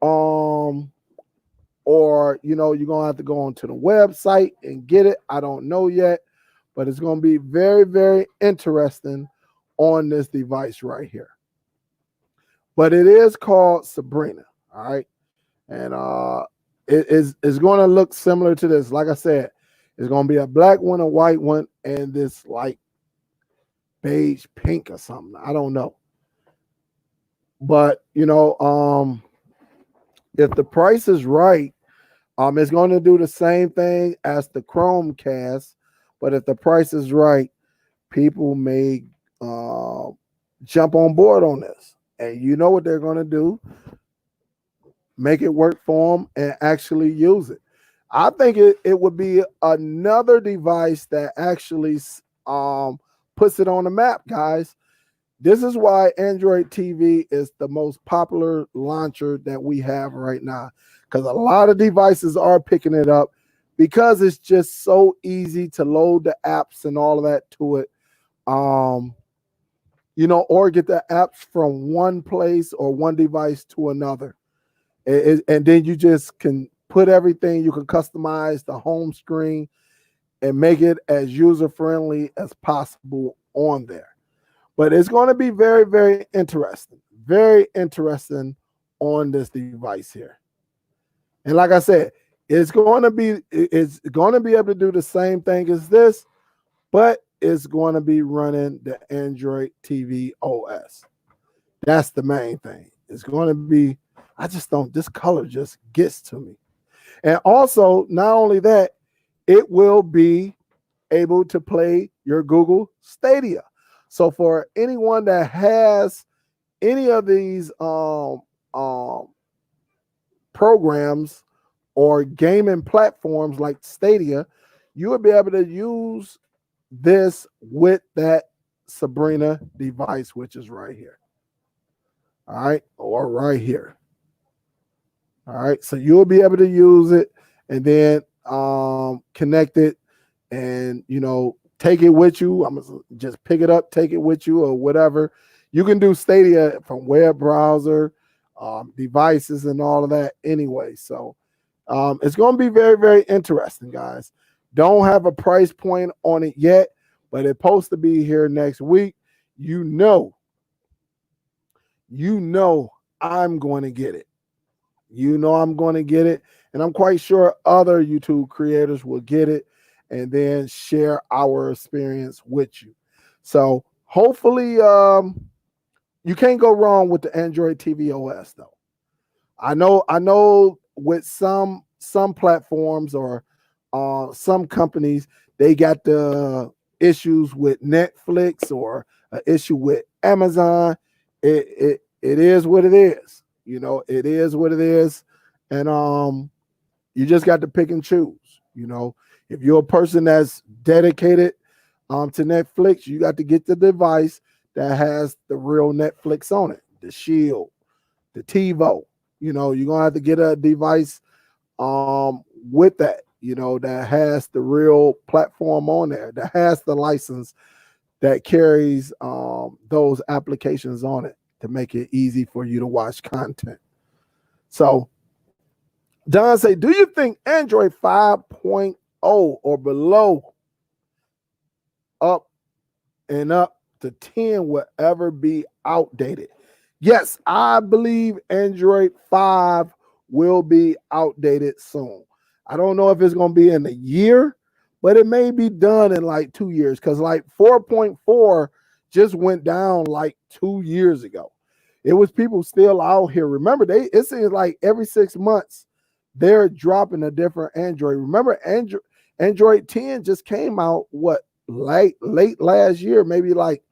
or you're going to have to go onto the website and get it. I don't know yet, but it's going to be very, very interesting on this device right here. But it is called Sabrina, all right? And it's going to look similar to this. Like I said, it's going to be a black one, a white one, and this like beige pink or something. I don't know. But, if the price is right, it's going to do the same thing as the Chromecast. But if the price is right, people may jump on board on this. And you know what they're going to do? Make it work for them and actually use it. I think it would be another device that actually puts it on the map, guys. This is why Android TV is the most popular launcher that we have right now, because a lot of devices are picking it up because it's just so easy to load the apps and all of that to it. Or get the apps from one place or one device to another. And then you just can put everything, you can customize the home screen and make it as user-friendly as possible on there. But it's going to be very, very interesting on this device here. And like I said, it's going to be able to do the same thing as this, but it's going to be running the Android TV OS. That's the main thing. It's going to be, this color just gets to me. And also, not only that, it will be able to play your Google Stadia. So for anyone that has any of these programs or gaming platforms like Stadia, you will be able to use this with that Sabrina device, which is right here. All right, or right here. All right, so you'll be able to use it and then connect it and, take it with you. I'm gonna just pick it up, take it with you, or whatever. You can do Stadia from web browser, devices, and all of that anyway. So it's going to be very, very interesting, guys. Don't have a price point on it yet, but it's supposed to be here next week. You know I'm going to get it. I'm going to get it, and I'm quite sure other YouTube creators will get it and then share our experience with you. So hopefully you can't go wrong with the Android TV OS though. I know with some platforms or some companies, they got the issues with Netflix or an issue with Amazon. It is what it is. It is what it is. And you just got to pick and choose. If you're a person that's dedicated to Netflix, you got to get the device that has the real Netflix on it, the Shield, the TiVo. You're gonna have to get a device with that, that has the real platform on there, that has the license that carries those applications on it to make it easy for you to watch content. So Don say, do you think Android 5.0 or below up to 10 will ever be outdated? Yes, I believe Android 5 will be outdated soon. I don't know if it's going to be in a year, but it may be done in like 2 years, because like 4.4 just went down like 2 years ago. It was people still out here. Remember, it seems like every 6 months they're dropping a different Android. Remember, Android 10 just came out late last year, maybe like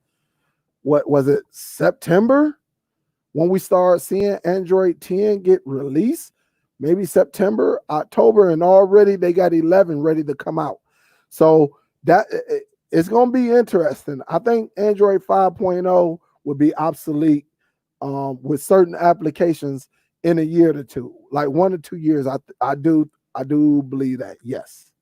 what was it, September, when we start seeing Android 10 get released, maybe September, October, and already they got 11 ready to come out. So that it's going to be interesting. I think Android 5.0 would be obsolete with certain applications in a year to two, like 1 or 2 years. I do believe that. Yes.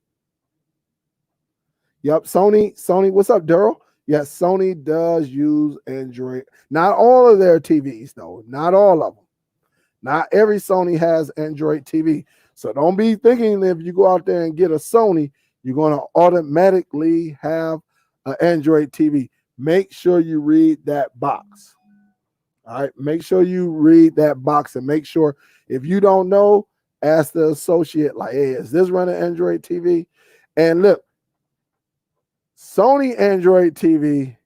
Yep. Sony. What's up, Daryl? Yes, Sony does use Android. Not all of their TVs, though. Not all of them. Not every Sony has Android TV. So don't be thinking if you go out there and get a Sony, you're going to automatically have an Android TV. Make sure you read that box. All right. Make sure you read that box and make sure if you don't know, ask the associate, like, hey, is this running Android TV? And look, Sony Android TV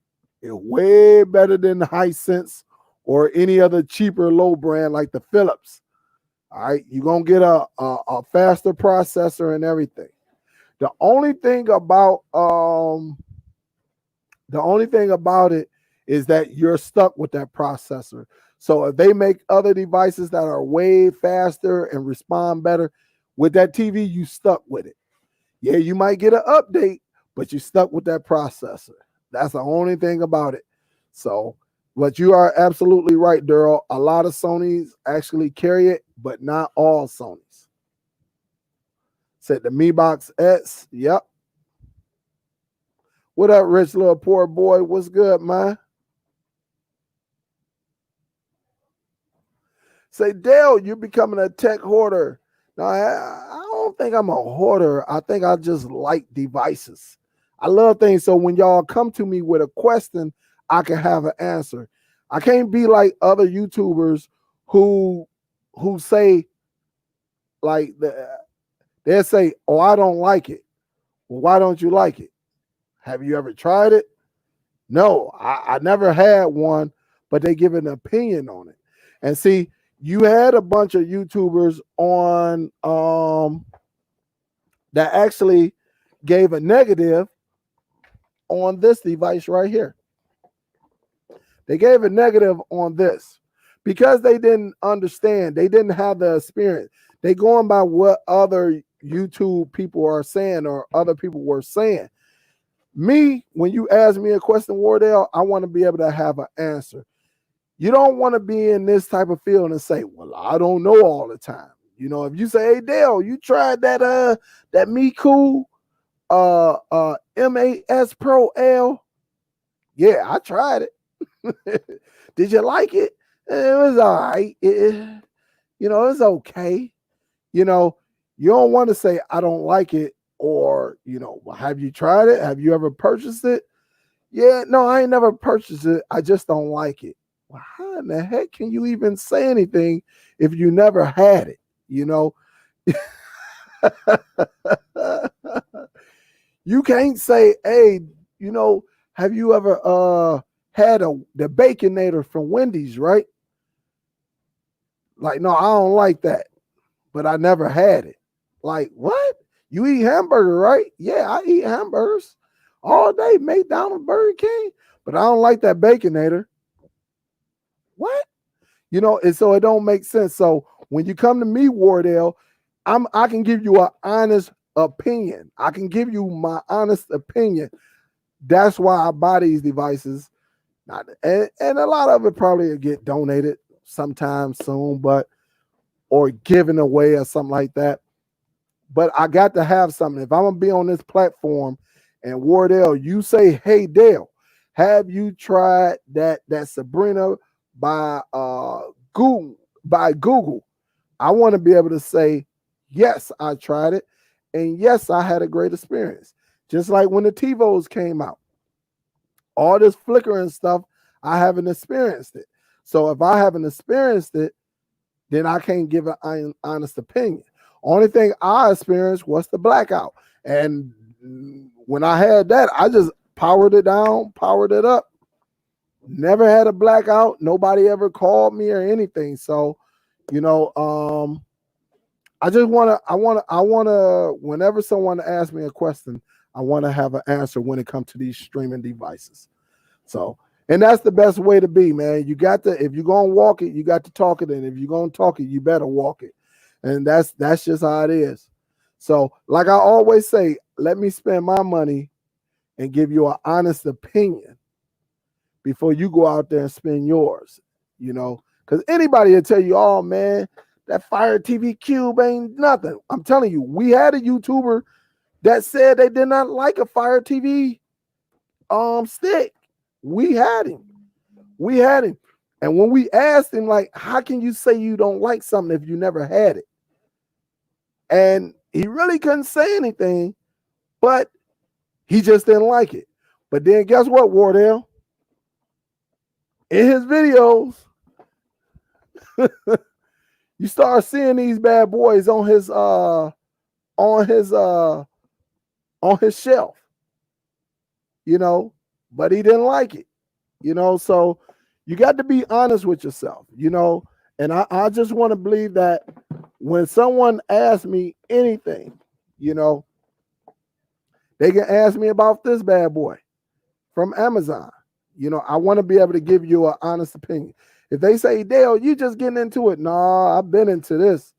is way better than the Hisense or any other cheaper low brand like the Philips. All right, you're gonna get a faster processor and everything. The only thing about it is that you're stuck with that processor. So if they make other devices that are way faster and respond better with that TV, you stuck with it. Yeah, you might get an update, but you're stuck with that processor. That's the only thing about it. So, but you are absolutely right, Daryl. A lot of Sonys actually carry it, but not all Sonys. Said the Mi Box S. Yep. What up, rich little poor boy? What's good, man? Say, Dale, you're becoming a tech hoarder. Now, I don't think I'm a hoarder. I think I just like devices. I love things. So when y'all come to me with a question, I can have an answer. I can't be like other YouTubers who say, like, they'll say, oh, I don't like it. Well, why don't you like it? Have you ever tried it? No, I never had one, but they give an opinion on it. And see, you had a bunch of YouTubers on that actually gave a negative on this device right here. They gave a negative on this because they didn't understand. They didn't have the experience. They going by what other YouTube people are saying or other people were saying. Me, when you ask me a question, Wardell, I want to be able to have an answer. You don't want to be in this type of field and say, well, I don't know all the time. You know, if you say, hey, Dale, you tried that Mecool MAS Pro L? Yeah, I tried it. Did you like it? It was all right. It's okay. You know, you don't want to say, I don't like it, or, have you tried it? Have you ever purchased it? Yeah, no, I ain't never purchased it. I just don't like it. Well, how in the heck can you even say anything if you never had it? You can't say, hey, have you ever had the Baconator from Wendy's, right? Like, no, I don't like that, but I never had it. Like, what? You eat hamburger, right? Yeah, I eat hamburgers all day, McDonald's, Burger King, but I don't like that Baconator. What? And so it don't make sense. So when you come to me, Wardell, I can give you an honest opinion. I can give you my honest opinion. That's why I buy these devices. And a lot of it probably will get donated sometime soon, or given away or something like that. But I got to have something. If I'm gonna be on this platform and Wardell, you say, hey Dale, have you tried that Sabrina by Google? I want to be able to say, yes, I tried it, and yes, I had a great experience. Just like when the TiVos came out, all this flickering stuff, I haven't experienced it. So if I haven't experienced it, then I can't give an honest opinion. Only thing I experienced was the blackout. And when I had that, I just powered it down, powered it up. Never had a blackout. Nobody ever called me or anything. So, I just want to, whenever someone asks me a question, I want to have an answer when it comes to these streaming devices. So, and that's the best way to be, man. You got to, if you're going to walk it, you got to talk it. And if you're going to talk it, you better walk it. And that's just how it is. So, like I always say, let me spend my money and give you an honest opinion before you go out there and spend yours, because anybody will tell you, oh man, that Fire TV Cube ain't nothing. I'm telling you, we had a YouTuber that said they did not like a Fire TV stick. We had him. And when we asked him, like, how can you say you don't like something if you never had it? And he really couldn't say anything, but he just didn't like it. But then guess what, Wardell? In his videos, you start seeing these bad boys on his shelf, but he didn't like it, so you got to be honest with yourself, and I just want to believe that when someone asks me anything, they can ask me about this bad boy from Amazon. I want to be able to give you an honest opinion. If they say, Dale, you just getting into it. Nah, I've been into this.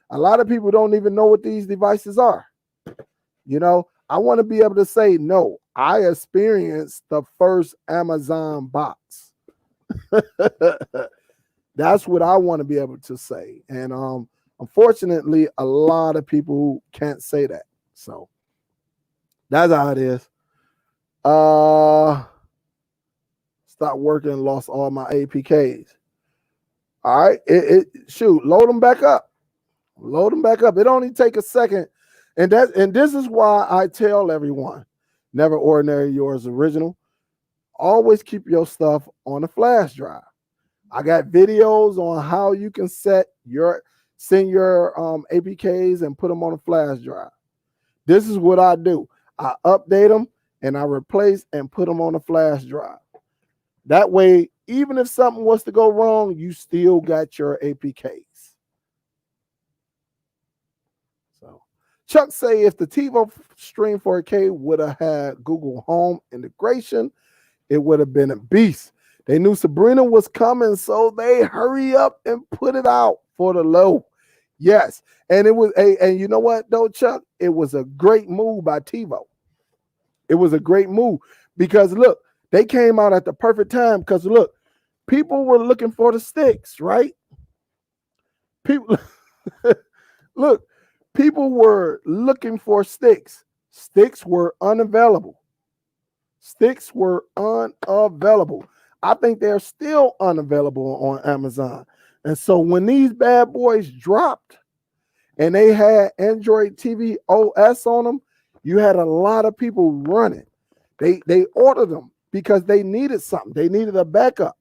A lot of people don't even know what these devices are. I want to be able to say, no, I experienced the first Amazon box. That's what I want to be able to say. And unfortunately, a lot of people can't say that. So that's how it is. Stopped working, lost all my APKs. All right, shoot, load them back up. It only take a second, and this is why I tell everyone, never ordinary yours original. Always keep your stuff on a flash drive. I got videos on how you can send your APKs and put them on a flash drive. This is what I do. I update them and I replace and put them on a flash drive. That way, even if something was to go wrong, you still got your APKs. So, Chuck say if the TiVo Stream 4K would have had Google Home integration, it would have been a beast. They knew Sabrina was coming, so they hurry up and put it out for the low. Yes, and it was and you know what though, Chuck? It was a great move by TiVo. It was a great move because look, they came out at the perfect time because look, people were looking for the sticks, right? People look, people were looking for sticks. Sticks were unavailable. I think they're still unavailable on Amazon. And so when these bad boys dropped and they had Android TV OS on them, you had a lot of people running. They ordered them because they needed something. They needed a backup.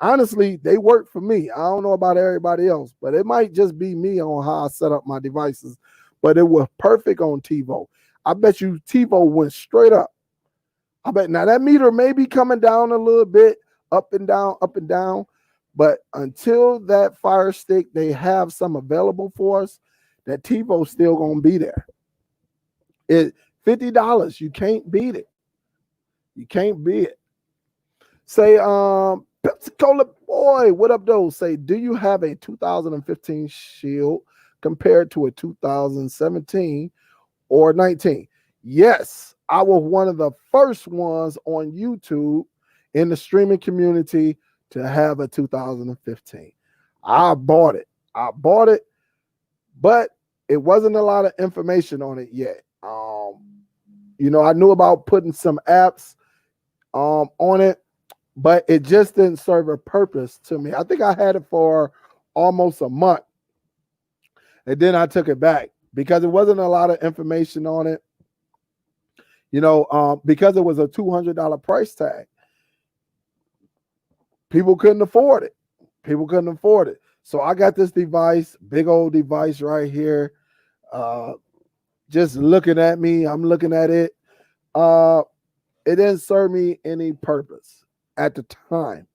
Honestly, they worked for me. I don't know about everybody else, but it might just be me on how I set up my devices. But it was perfect on TiVo. I bet you TiVo went straight up. I bet now that meter may be coming down a little bit, up and down. But until that Fire Stick, they have some available for us, that TiVo's still gonna be there. It $50. You can't beat it. Say, Pepsi Cola boy, what up, though? Say, do you have a 2015 Shield compared to a 2017 or 19? Yes, I was one of the first ones on YouTube in the streaming community to have a 2015. I bought it, but it wasn't a lot of information on it yet. I knew about putting some apps on it, but it just didn't serve a purpose to me. I think I had it for almost a month, and then I took it back because it wasn't a lot of information on it. Because it was a $200 price tag. People couldn't afford it. So I got this device, big old device right here. Just looking at me, I'm looking at it. It didn't serve me any purpose at the time.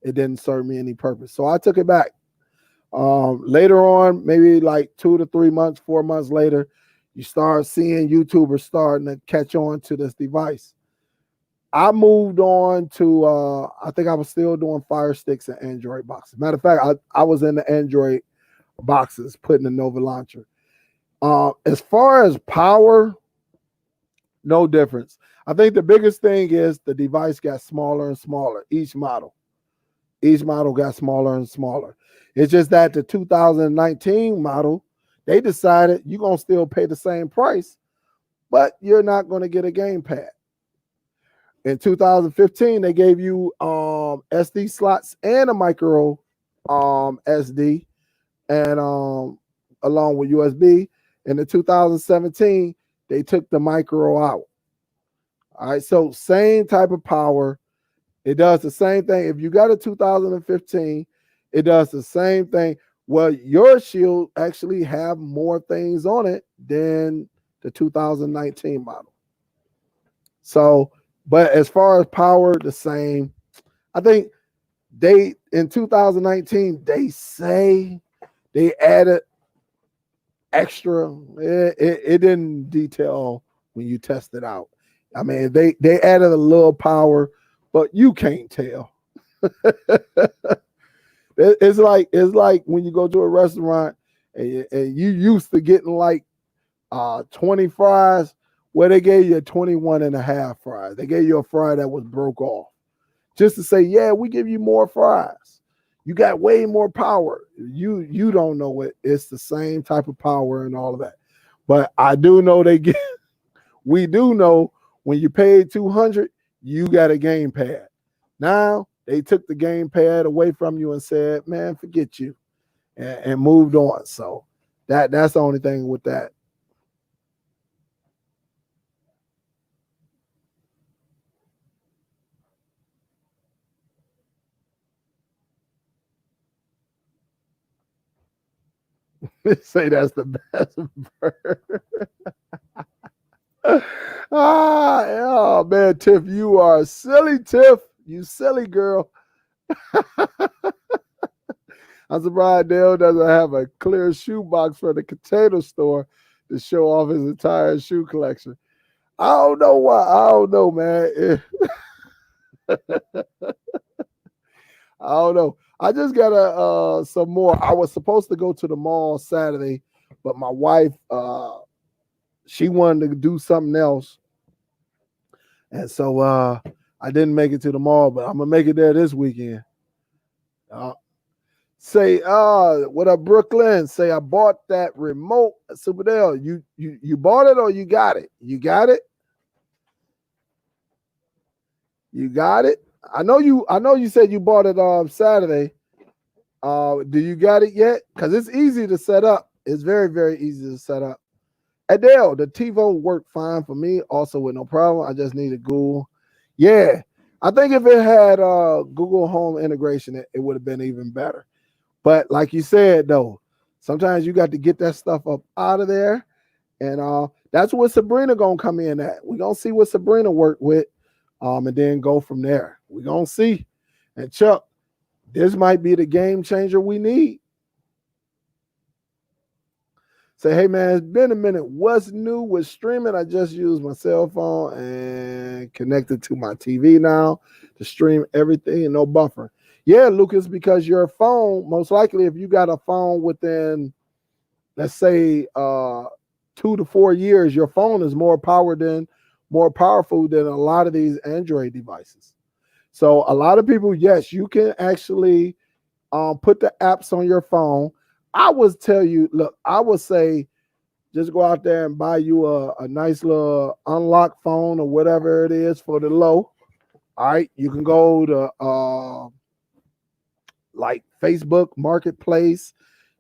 It didn't serve me any purpose. So I took it back. Later on, maybe like 2 to 3 months, 4 months later, you start seeing YouTubers starting to catch on to this device. I moved on to, I think I was still doing Fire Sticks and Android boxes. Matter of fact, I was in the Android boxes putting the Nova launcher. As far as power, no difference. I think the biggest thing is the device got smaller and smaller, each model. Each model got smaller and smaller. It's just that the 2019 model, they decided you're going to still pay the same price, but you're not going to get a gamepad. In 2015, they gave you SD slots and a micro SD and along with USB. And in 2017, they took the micro out. All right, so same type of power. It does the same thing. If you got a 2015, it does the same thing. Well, your Shield actually have more things on it than the 2019 model. So, but as far as power, the same. I think they in 2019 they say they added extra. It didn't detail when you test it out. I mean, they added a little power, but you can't tell. It's like when you go to a restaurant and you used to getting like 20 fries, where they gave you 21 and a half fries. They gave you a fry that was broke off. Just to say, yeah, we give you more fries. You got way more power. You don't know it. It's the same type of power and all of that. But I do know we do know when you paid $200, you got a gamepad. Now they took the gamepad away from you and said, man, forget you, and moved on. So that's the only thing with that. Say that's the best bird. Oh man, Tiff, you are silly, Tiff. You silly girl. I'm surprised Dale doesn't have a clear shoe box for the Container Store to show off his entire shoe collection. I don't know why. I don't know, man. I don't know. I just got some more. I was supposed to go to the mall Saturday, but my wife she wanted to do something else. And so I didn't make it to the mall, but I'm gonna make it there this weekend. Say, what up, Brooklyn? Say, I bought that remote Superdell. You bought it or you got it? You got it? You got it? I know you said you bought it Saturday. Do you got it yet? Because it's easy to set up. It's very, very easy to set up. Adele, the TiVo worked fine for me, also with no problem. I just needed Google. Yeah, I think if it had Google Home integration, it would have been even better. But like you said, though, sometimes you got to get that stuff up out of there. And that's what Sabrina gonna come in at. We're gonna see what Sabrina worked with, and then go from there. We're gonna see. And Chuck, this might be the game changer we need. Say, hey man, it's been a minute. What's new with streaming? I just used my cell phone and connected to my TV now to stream everything and no buffer. Yeah, Lucas, because your phone, most likely if you got a phone within, let's say 2 to 4 years, your phone is more powerful than a lot of these Android devices. So a lot of people, yes, you can actually put the apps on your phone. I would tell you, look, I would say just go out there and buy you a nice little unlocked phone or whatever it is for the low. All right, you can go to like Facebook Marketplace.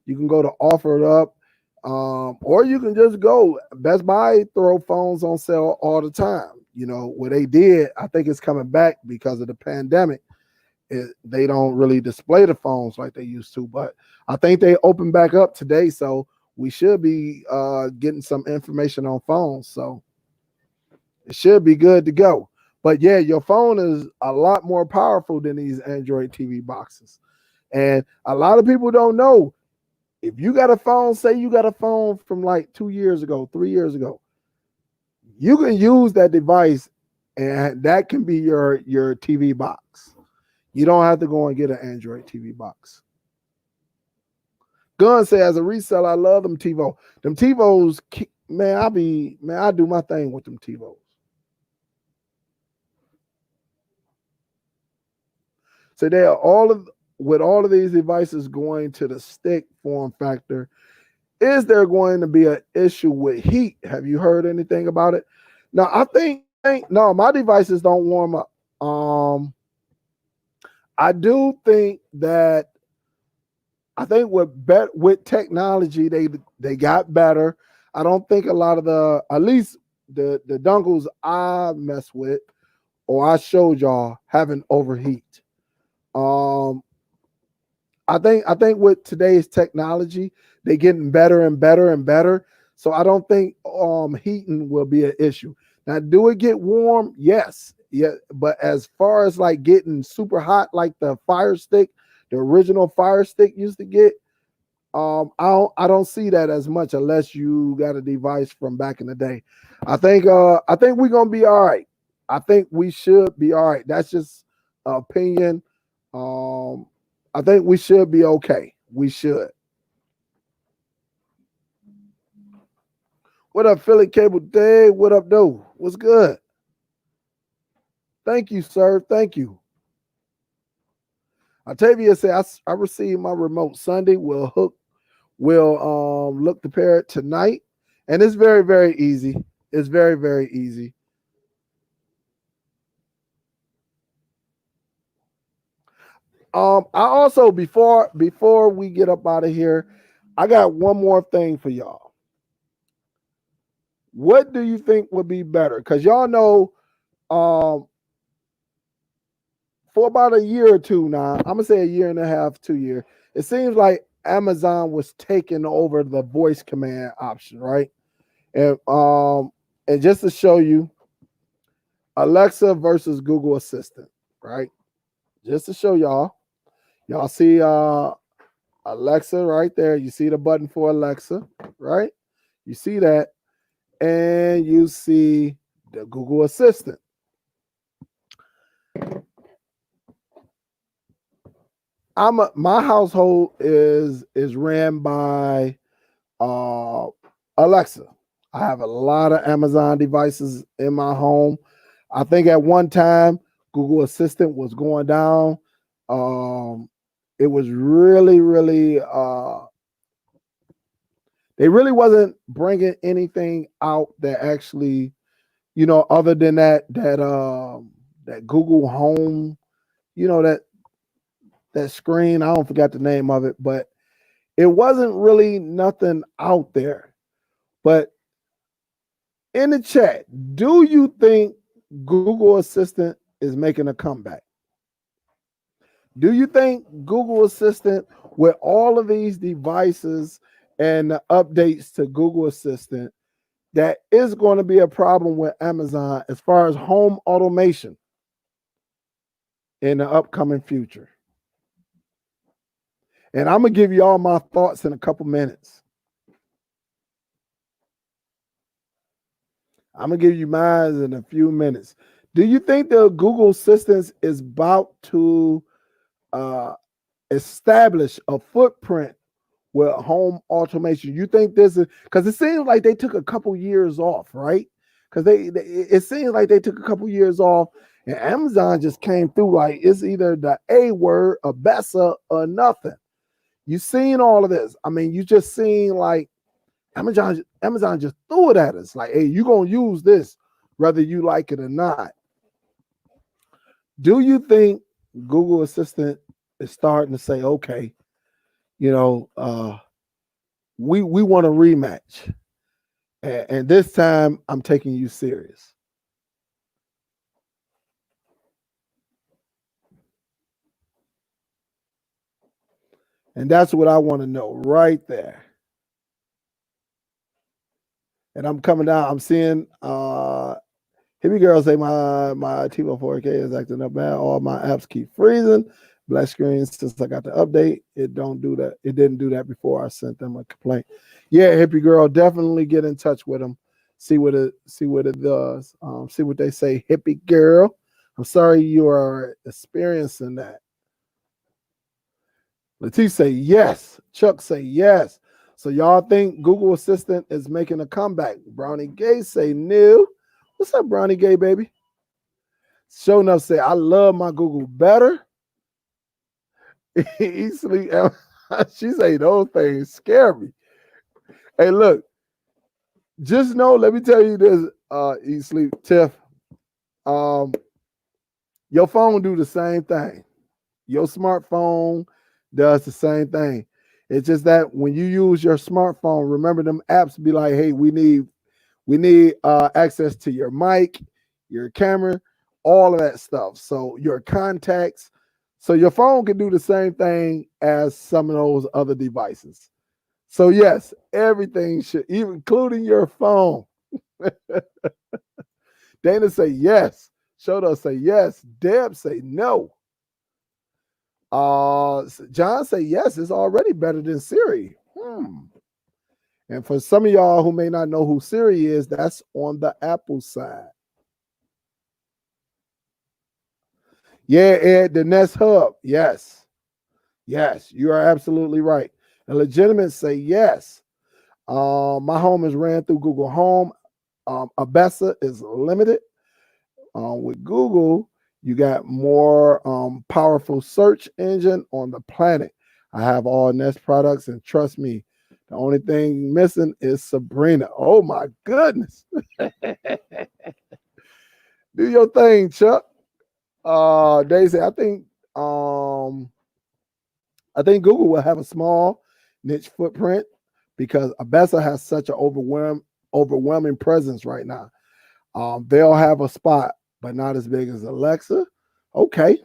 You can go to Offer It Up, or you can just go. Best Buy throw phones on sale all the time. You know what they did. I think it's coming back because of the pandemic. They don't really display the phones like they used to, but I think they opened back up today, so we should be getting some information on phones. So it should be good to go. But yeah, your phone is a lot more powerful than these Android TV boxes. And a lot of people don't know, if you got a phone, say you got a phone from like 2 years ago, 3 years ago, you can use that device and that can be your TV box. You don't have to go and get an Android TV box. Gun say, as a reseller, I love them TiVo. Them TiVos, man, I do my thing with them TiVos. So with all of these devices going to the stick form factor, is there going to be an issue with heat? Have you heard anything about it? Now, I think no, my devices don't warm up. I do think that with technology they got better. I don't think a lot of at least the dongles I mess with or I showed y'all haven't overheat. I think with today's technology, they're getting better and better and better. So I don't think heating will be an issue. Now, do it get warm? Yes. Yeah. But as far as like getting super hot like the Fire Stick, the original Fire Stick used to get, I don't see that as much unless you got a device from back in the day. I think we're gonna be all right. I think we should be all right. That's just an opinion. I think we should be okay. We should. What up, Philly Cable Day? What up, though? What's good? Thank you, sir. Thank you. Octavia said, I received my remote Sunday. We'll look to pair it tonight. And it's very, very easy. It's very, very easy. I also before we get up out of here, I got one more thing for y'all. What do you think would be better? Because y'all know, for about a year or two now, I'm gonna say a year and a half, 2 years, it seems like Amazon was taking over the voice command option, right? And just to show you, Alexa versus Google Assistant, right? Just to show y'all see Alexa right there. You see the button for Alexa, right? You see that, and you see the Google Assistant. My household is ran by Alexa. I have a lot of Amazon devices in my home. I think at one time Google Assistant was going down. It was really, really they really wasn't bringing anything out that actually, other than that Google Home, that screen. I don't forget the name of it, but it wasn't really nothing out there. But in the chat, do you think Google Assistant is making a comeback? Do you think Google Assistant, with all of these devices and the updates to Google Assistant, that is going to be a problem with Amazon as far as home automation in the upcoming future? And I'm going to give you all my thoughts in a couple minutes. I'm going to give you mine in a few minutes. Do you think the Google Assistant is about to establish a footprint with home automation? You think this is, because it seems like they took a couple years off, right? Because it seems like they took a couple years off, and Amazon just came through like it's either the A word, a Bessa, or nothing. You seen all of this. I mean, you just seen like Amazon just threw it at us. Like, hey, you're going to use this whether you like it or not. Do you think Google Assistant is starting to say, okay, we want a rematch, and this time I'm taking you serious? And that's what I want to know right there. And I'm coming down. I'm seeing Hippie Girl say my TiVo 4K is acting up bad. All my apps keep freezing. Black screen since I got the update. It don't do that. It didn't do that before I sent them a complaint. Yeah, Hippie Girl, definitely get in touch with them. See what it does. See what they say. Hippie Girl, I'm sorry you are experiencing that. Latif say yes. Chuck say yes. So y'all think Google Assistant is making a comeback? Brownie Gay say no. What's up, Brownie Gay, baby? Show enough say I love my Google better. He sleep. She say those things scare me. Hey, look, just know, let me tell you this, eat sleep, Tiff. Um, your phone do the same thing. Your smartphone does the same thing. It's just that when you use your smartphone, remember them apps be like, hey, we need access to your mic, your camera, all of that stuff. So your contacts. So your phone can do the same thing as some of those other devices. So yes, everything should, even including your phone. Dana say yes. Shoto say yes. Deb say no. John say yes. It's already better than Siri. And for some of y'all who may not know who Siri is, that's on the Apple side. Yeah, Ed, the Nest Hub. Yes. Yes, you are absolutely right. And legitimate say yes. My home is ran through Google Home. Abessa is limited. With Google, you got more powerful search engine on the planet. I have all Nest products, and trust me, the only thing missing is Sabrina. Oh my goodness. Do your thing, Chuck. Daisy, I think Google will have a small niche footprint because Abessa has such an overwhelming presence right now. They'll have a spot, but not as big as Alexa. Okay.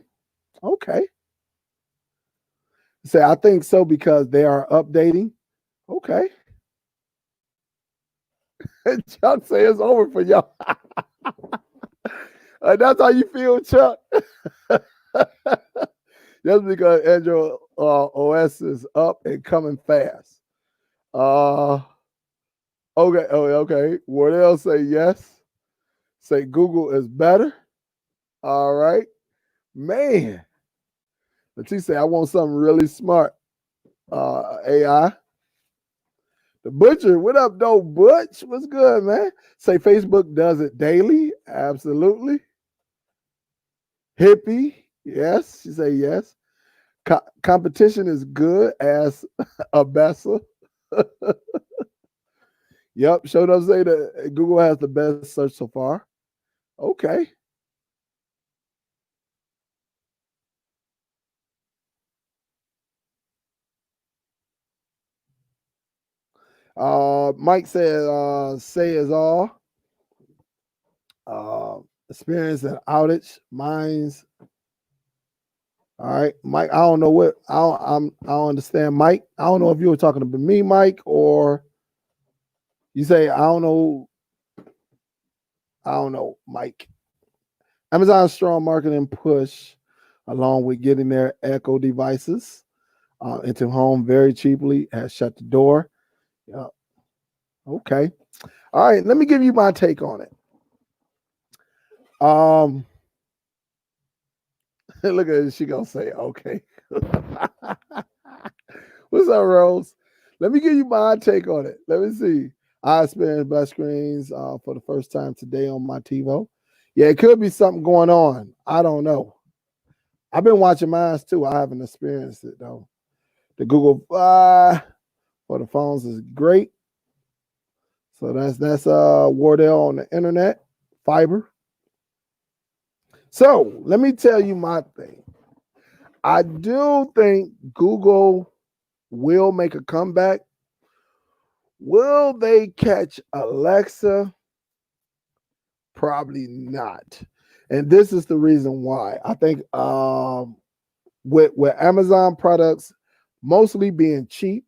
Say, I think so because they are updating. Okay. Chuck say it's over for y'all. That's how you feel, Chuck. Just because Android OS is up and coming fast. Okay. Wardell say yes. Say Google is better. All right. Man. Let's say I want something really smart. AI. The Butcher, what up, though, Butch? What's good, man? Say Facebook does it daily. Absolutely. Hippie, yes. She say yes. Competition is good as Abessa. Yep, showed up say that Google has the best search so far. Okay. Mike said, say is all. Experience an outage. Mine's all right, Mike. I don't know what I don't understand, Mike. I don't know if you were talking about me, Mike, or you say I don't know. I don't know, Mike. Amazon's strong marketing push, along with getting their Echo devices into home very cheaply, has shut the door. Yeah. Okay. All right. Let me give you my take on it. Look at it. She gonna say, okay. What's up, Rose? Let me give you my take on it. Let me see. I experienced black screens for the first time today on my TiVo. Yeah, it could be something going on. I don't know. I've been watching mine too. I haven't experienced it though. The Google for the phones is great. So that's Wardell on the internet, fiber. So let me tell you my thing. I do think Google will make a comeback. Will they catch Alexa? Probably not. And this is the reason why. I think with Amazon products mostly being cheap,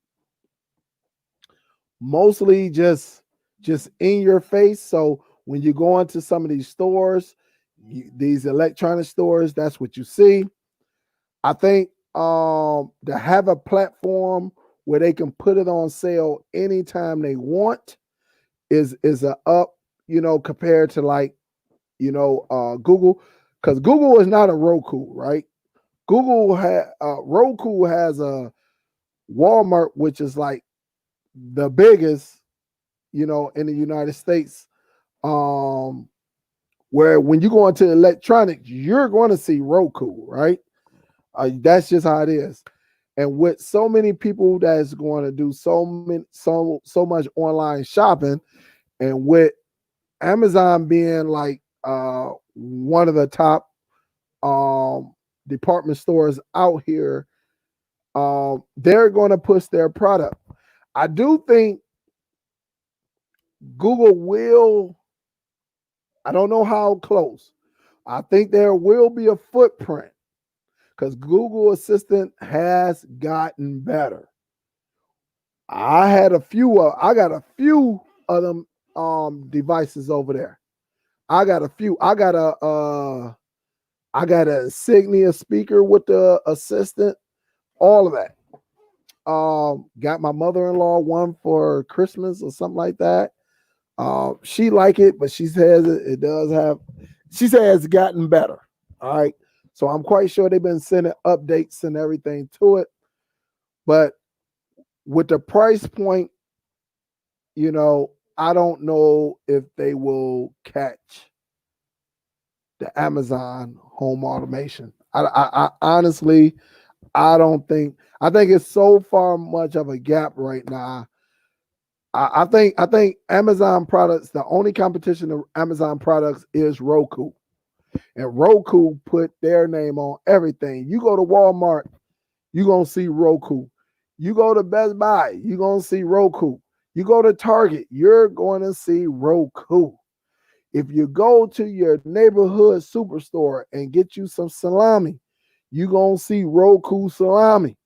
mostly just in your face. So when you go into some of these stores, these electronic stores, that's what you see. I think to have a platform where they can put it on sale anytime they want is a up, compared to like, Google, because Google is not a Roku, right? Roku has a Walmart, which is like the biggest, in the United States. Where when you go into electronics, you're going to see Roku, right? That's just how it is. And with so many people that's going to do so much online shopping, and with Amazon being like one of the top department stores out here, they're going to push their product. I do think Google will, I don't know how close. I think there will be a footprint because Google Assistant has gotten better. I got a few of them devices over there. I got a few. I got an Insignia speaker with the assistant, all of that. Got my mother-in-law one for Christmas or something like that. She like it, but she says it does have, she says it's gotten better. All right. So I'm quite sure they've been sending updates and everything to it. But with the price point, you know, I don't know if they will catch the Amazon home automation. I honestly, I don't think, I think it's so far much of a gap right now. I think Amazon products, the only competition of Amazon products is Roku. And Roku put their name on everything. You go to Walmart, you're going to see Roku. You go to Best Buy, you're going to see Roku. You go to Target, you're going to see Roku. If you go to your neighborhood superstore and get you some salami, you're going to see Roku salami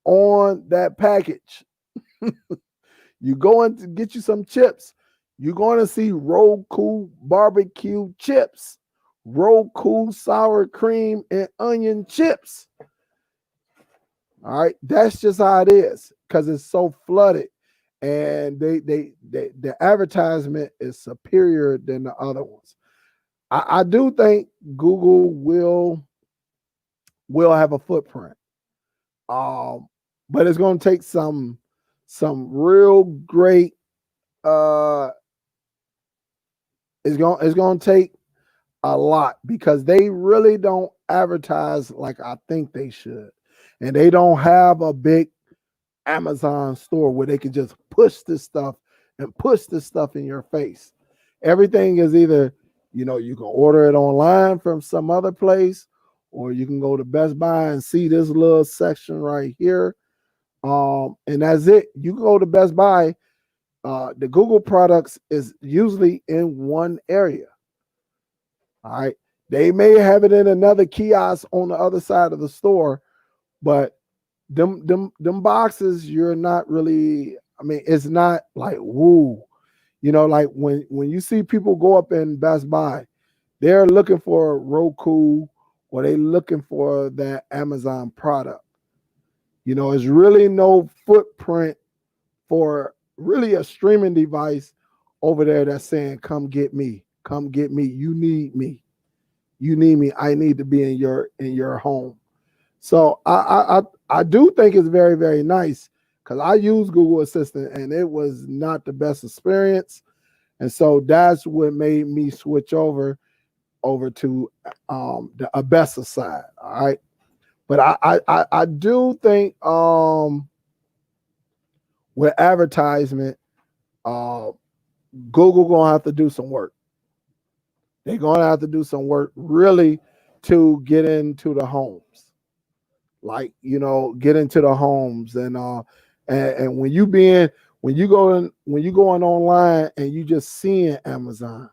on that package. You going to get you some chips, you're going to see Roku barbecue chips, Roku sour cream and onion chips. All right, that's just how it is because it's so flooded, and the advertisement is superior than the other ones. I do think Google will have a footprint, but it's going to take some real great. It's going to take a lot because they really don't advertise like I think they should. And they don't have a big Amazon store where they can just push this stuff in your face. Everything is either, you know, you can order it online from some other place, or you can go to Best Buy and see this little section right here. And that's it. You can go to Best Buy. The Google products is usually in one area. All right. They may have it in another kiosk on the other side of the store, but them boxes, you're not really, I mean, it's not like woo. You know, like when you see people go up in Best Buy, they're looking for Roku or they looking for that Amazon product. You know, it's really no footprint for really a streaming device over there that's saying, come get me, you need me, I need to be in your home. So I do think it's very, very nice because I use Google Assistant and it was not the best experience. And so that's what made me switch over to the Abessa side. All right. But I do think with advertisement, Google gonna have to do some work. They're gonna have to do some work really to get into the homes. Like, you know, get into the homes and when you going online and you just seeing Amazon,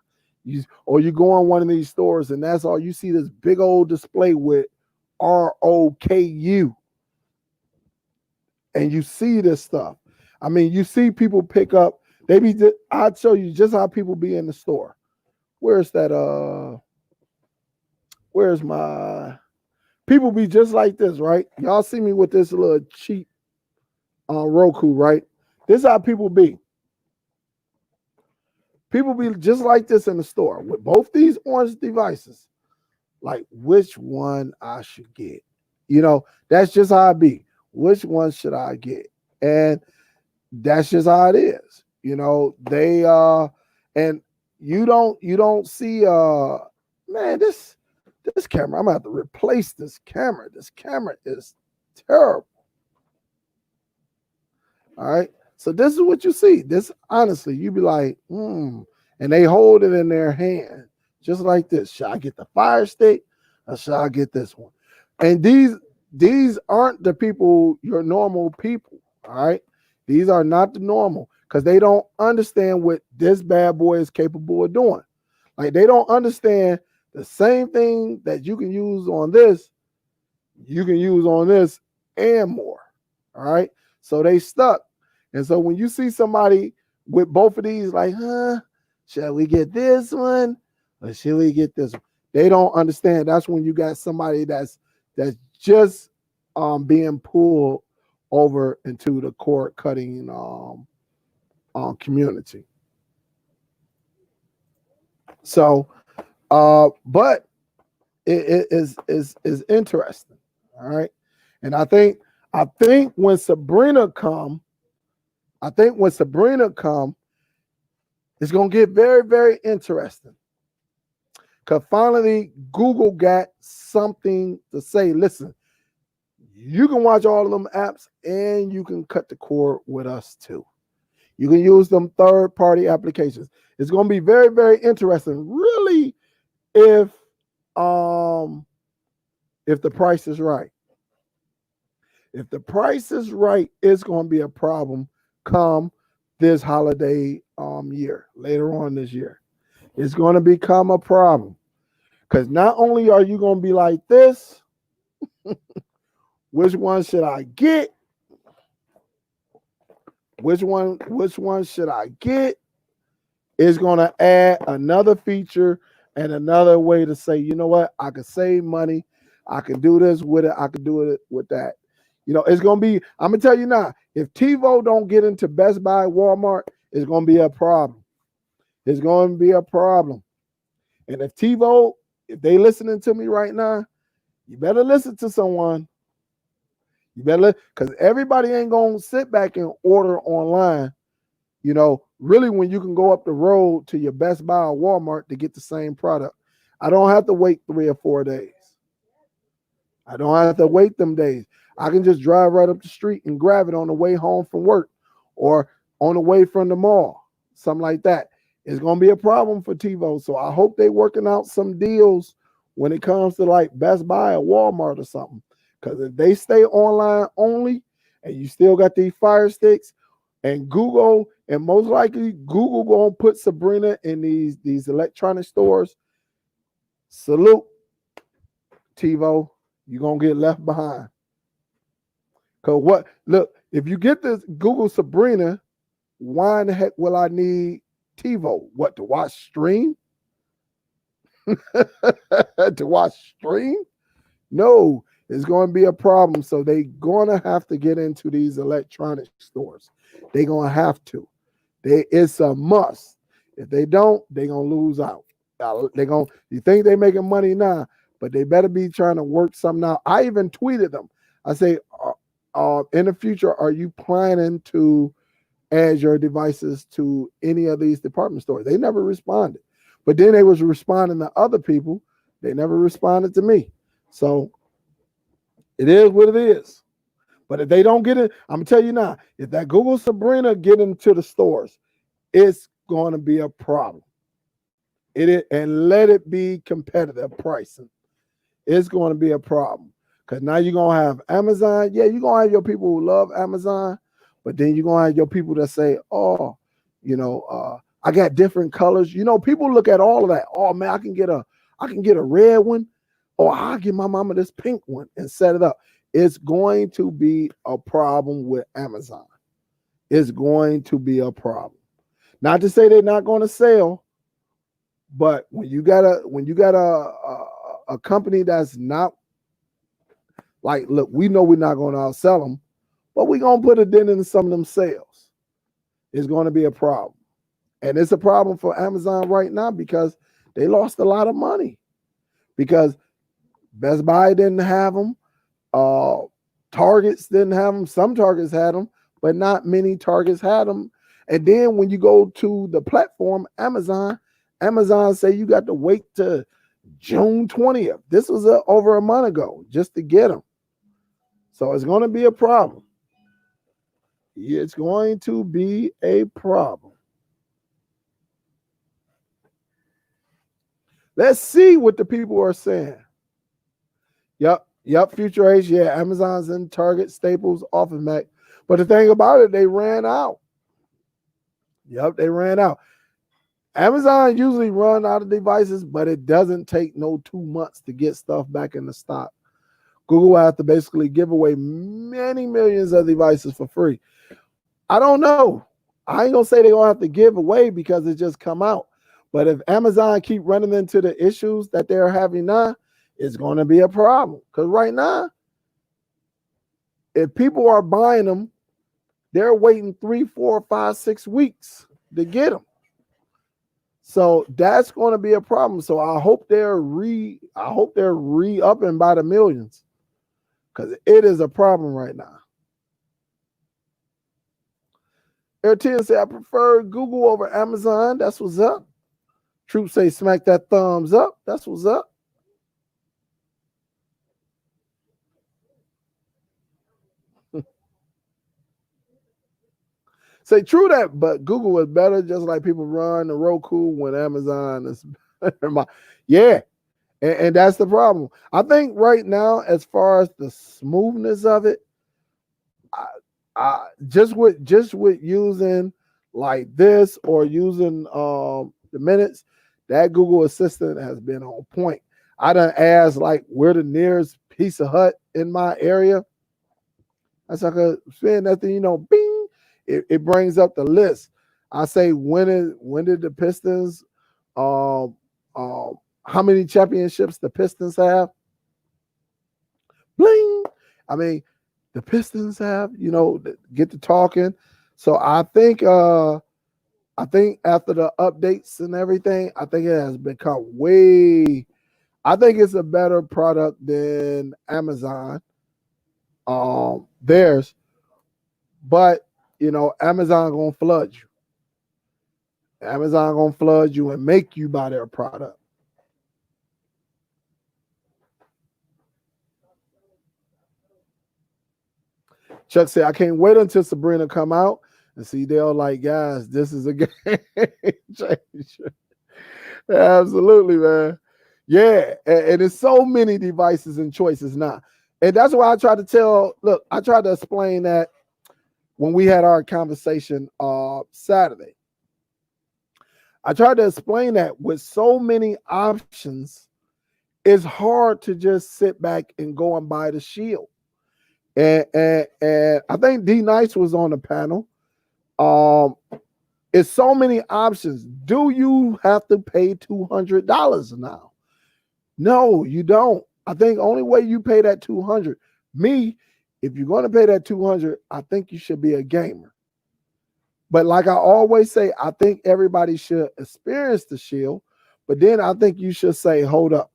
or you go on one of these stores and that's all you see, this big old display with ROKU, and you see this stuff. I mean, you see people pick up. I'd show you just how people be in the store. Where's my people be just like this, right? Y'all see me with this little cheap Roku, right? This is how people be. People be just like this in the store with both these orange devices. Like, which one I should get? You know, that's just how I be. Which one should I get? And that's just how it is. You know, and you don't see man, this this camera, I'm gonna have to replace this camera. This camera is terrible. All right. So this is what you see. This honestly, you be like, and they hold it in their hand, just like this. Should I get the Fire Stick or should I get this one? And these aren't the people, your normal people. All right. These are not the normal, because they don't understand what this bad boy is capable of doing. Like, they don't understand the same thing that you can use on this, you can use on this and more. All right. So they stuck. And so when you see somebody with both of these, like, shall we get this one or should we get this one? They don't understand. That's when you got somebody that's just being pulled over into the cord cutting community. So, but it is interesting. All right. And I think when Sabrina come, it's going to get very, very interesting. Because finally, Google got something to say. Listen, you can watch all of them apps and you can cut the cord with us too. You can use them third-party applications. It's going to be very, very interesting, really, if the price is right. If the price is right, it's going to be a problem come this holiday year, later on this year. It's going to become a problem. Because not only are you going to be like this, which one should I get? Which one should I get? It's going to add another feature and another way to say, you know what? I can save money. I can do this with it. I can do it with that. You know, it's going to be, I'm going to tell you now, if TiVo don't get into Best Buy, Walmart, it's going to be a problem. It's going to be a problem. And if TiVo, if they listening to me right now, you better listen to someone. You better, because everybody ain't going to sit back and order online, you know, really when you can go up the road to your Best Buy or Walmart to get the same product. I don't have to wait 3 or 4 days. I don't have to wait them days. I can just drive right up the street and grab it on the way home from work or on the way from the mall, something like that. It's going to be a problem for TiVo. So I hope they're working out some deals when it comes to like Best Buy or Walmart or something. Because if they stay online only and you still got these Fire Sticks and Google, and most likely Google going to put Sabrina in these electronic stores, salute, TiVo, you're going to get left behind. Because what, look, if you get this Google Sabrina, why in the heck will I need TiVo? What, to watch stream? To watch stream? No, it's going to be a problem. So they're going to have to get into these electronic stores. They're going to have to. It's a must. If they don't, they're going to lose out. You think they're making money now, but they better be trying to work something out. I even tweeted them. I say, in the future, are you planning to add your devices to any of these department stores? They never responded. But then they was responding to other people. They never responded to me. So it is what it is. But if they don't get it, I'm going to tell you now, if that Google Sabrina get into the stores, it's going to be a problem. And let it be competitive pricing. It's going to be a problem. Because now you're going to have Amazon. Yeah, you're going to have your people who love Amazon. But then you're going to have your people that say, oh, you know, I got different colors. You know, people look at all of that. Oh, man, I can get a red one. Or I'll give my mama this pink one and set it up. It's going to be a problem with Amazon. It's going to be a problem. Not to say they're not going to sell, but when you got a company that's not like, look, we know we're not going to outsell them, but we're going to put a dent in some of them sales. It's going to be a problem. And it's a problem for Amazon right now because they lost a lot of money because Best Buy didn't have them. Targets didn't have them. Some Targets had them, but not many Targets had them. And then when you go to the platform, Amazon say you got to wait to June 20th. This was over a month ago just to get them. So it's going to be a problem. It's going to be a problem. Let's see what the people are saying. Yep, Future H, yeah, Amazon's in Target, Staples, Office Max. But the thing about it, they ran out. Yep, they ran out. Amazon usually run out of devices, but it doesn't take no 2 months to get stuff back in the stock. Google has to basically give away many millions of devices for free. I don't know. I ain't gonna say they're gonna have to give away because it just come out. But if Amazon keep running into the issues that they're having now, it's gonna be a problem. Because right now, if people are buying them, they're waiting 3, 4, 5, 6 weeks to get them. So that's going to be a problem. So I hope they're re-upping by the millions, because it is a problem right now. Airtel say I prefer Google over Amazon. That's what's up. Troops say smack that thumbs up. That's what's up. Say true that, but Google is better, just like people run the Roku when Amazon is better. Yeah. And that's the problem. I think right now, as far as the smoothness of it, just with using like this or using the Minix, that Google Assistant has been on point. I done asked like where the nearest Pizza Hut in my area. That's like a spin that thing, bing, it brings up the list. I say when did the Pistons how many championships the Pistons have? Bling. I mean, the Pistons have, get to talking. So I think after the updates and everything, I think it has become I think it's a better product than Amazon. Theirs. But Amazon gonna flood you. Amazon gonna flood you and make you buy their product. Chuck said, I can't wait until Sabrina come out and see they're like, guys, this is a game changer. Absolutely, man. Yeah, and there's so many devices and choices now. And that's why I try to explain that when we had our conversation Saturday. I tried to explain that with so many options, it's hard to just sit back and go and buy the Shield. And I think D Nice was on the panel. It's so many options. Do you have to pay $200 now? No, you don't. I think only way you pay that $200. If you're going to pay that $200, I think you should be a gamer. But like I always say, I think everybody should experience the Shield. But then I think you should say, hold up.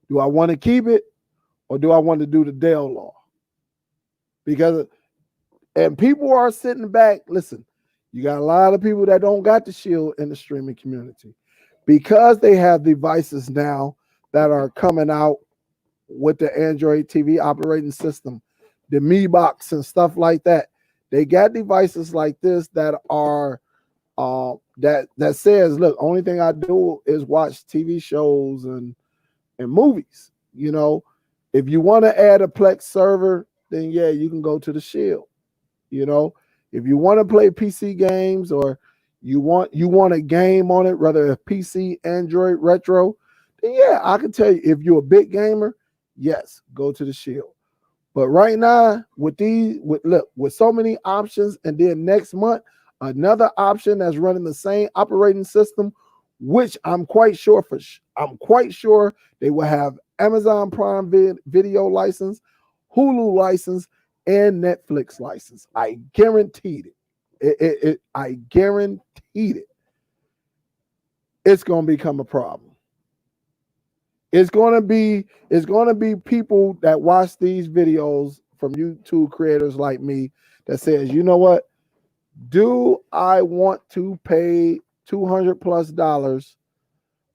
Do I want to keep it or do I want to do the Dell law? And people are sitting back. Listen, you got a lot of people that don't got the Shield in the streaming community because they have devices now that are coming out with the Android TV operating system, the Mi Box and stuff like that. They got devices like this that are that says, look, only thing I do is watch TV shows and movies. If you want to add a Plex server, then yeah, you can go to the Shield. If you want to play PC games or you want a game on it, whether it's PC, Android, retro, then yeah, I can tell you, if you're a big gamer, yes, go to the Shield. But right now, with so many options, and then next month, another option that's running the same operating system, which I'm quite sure they will have Amazon Prime Video license, Hulu license, and Netflix license. I guaranteed it. I guaranteed it. It's going to become a problem. It's going to be people that watch these videos from YouTube creators like me that says, you know what? Do I want to pay $200+?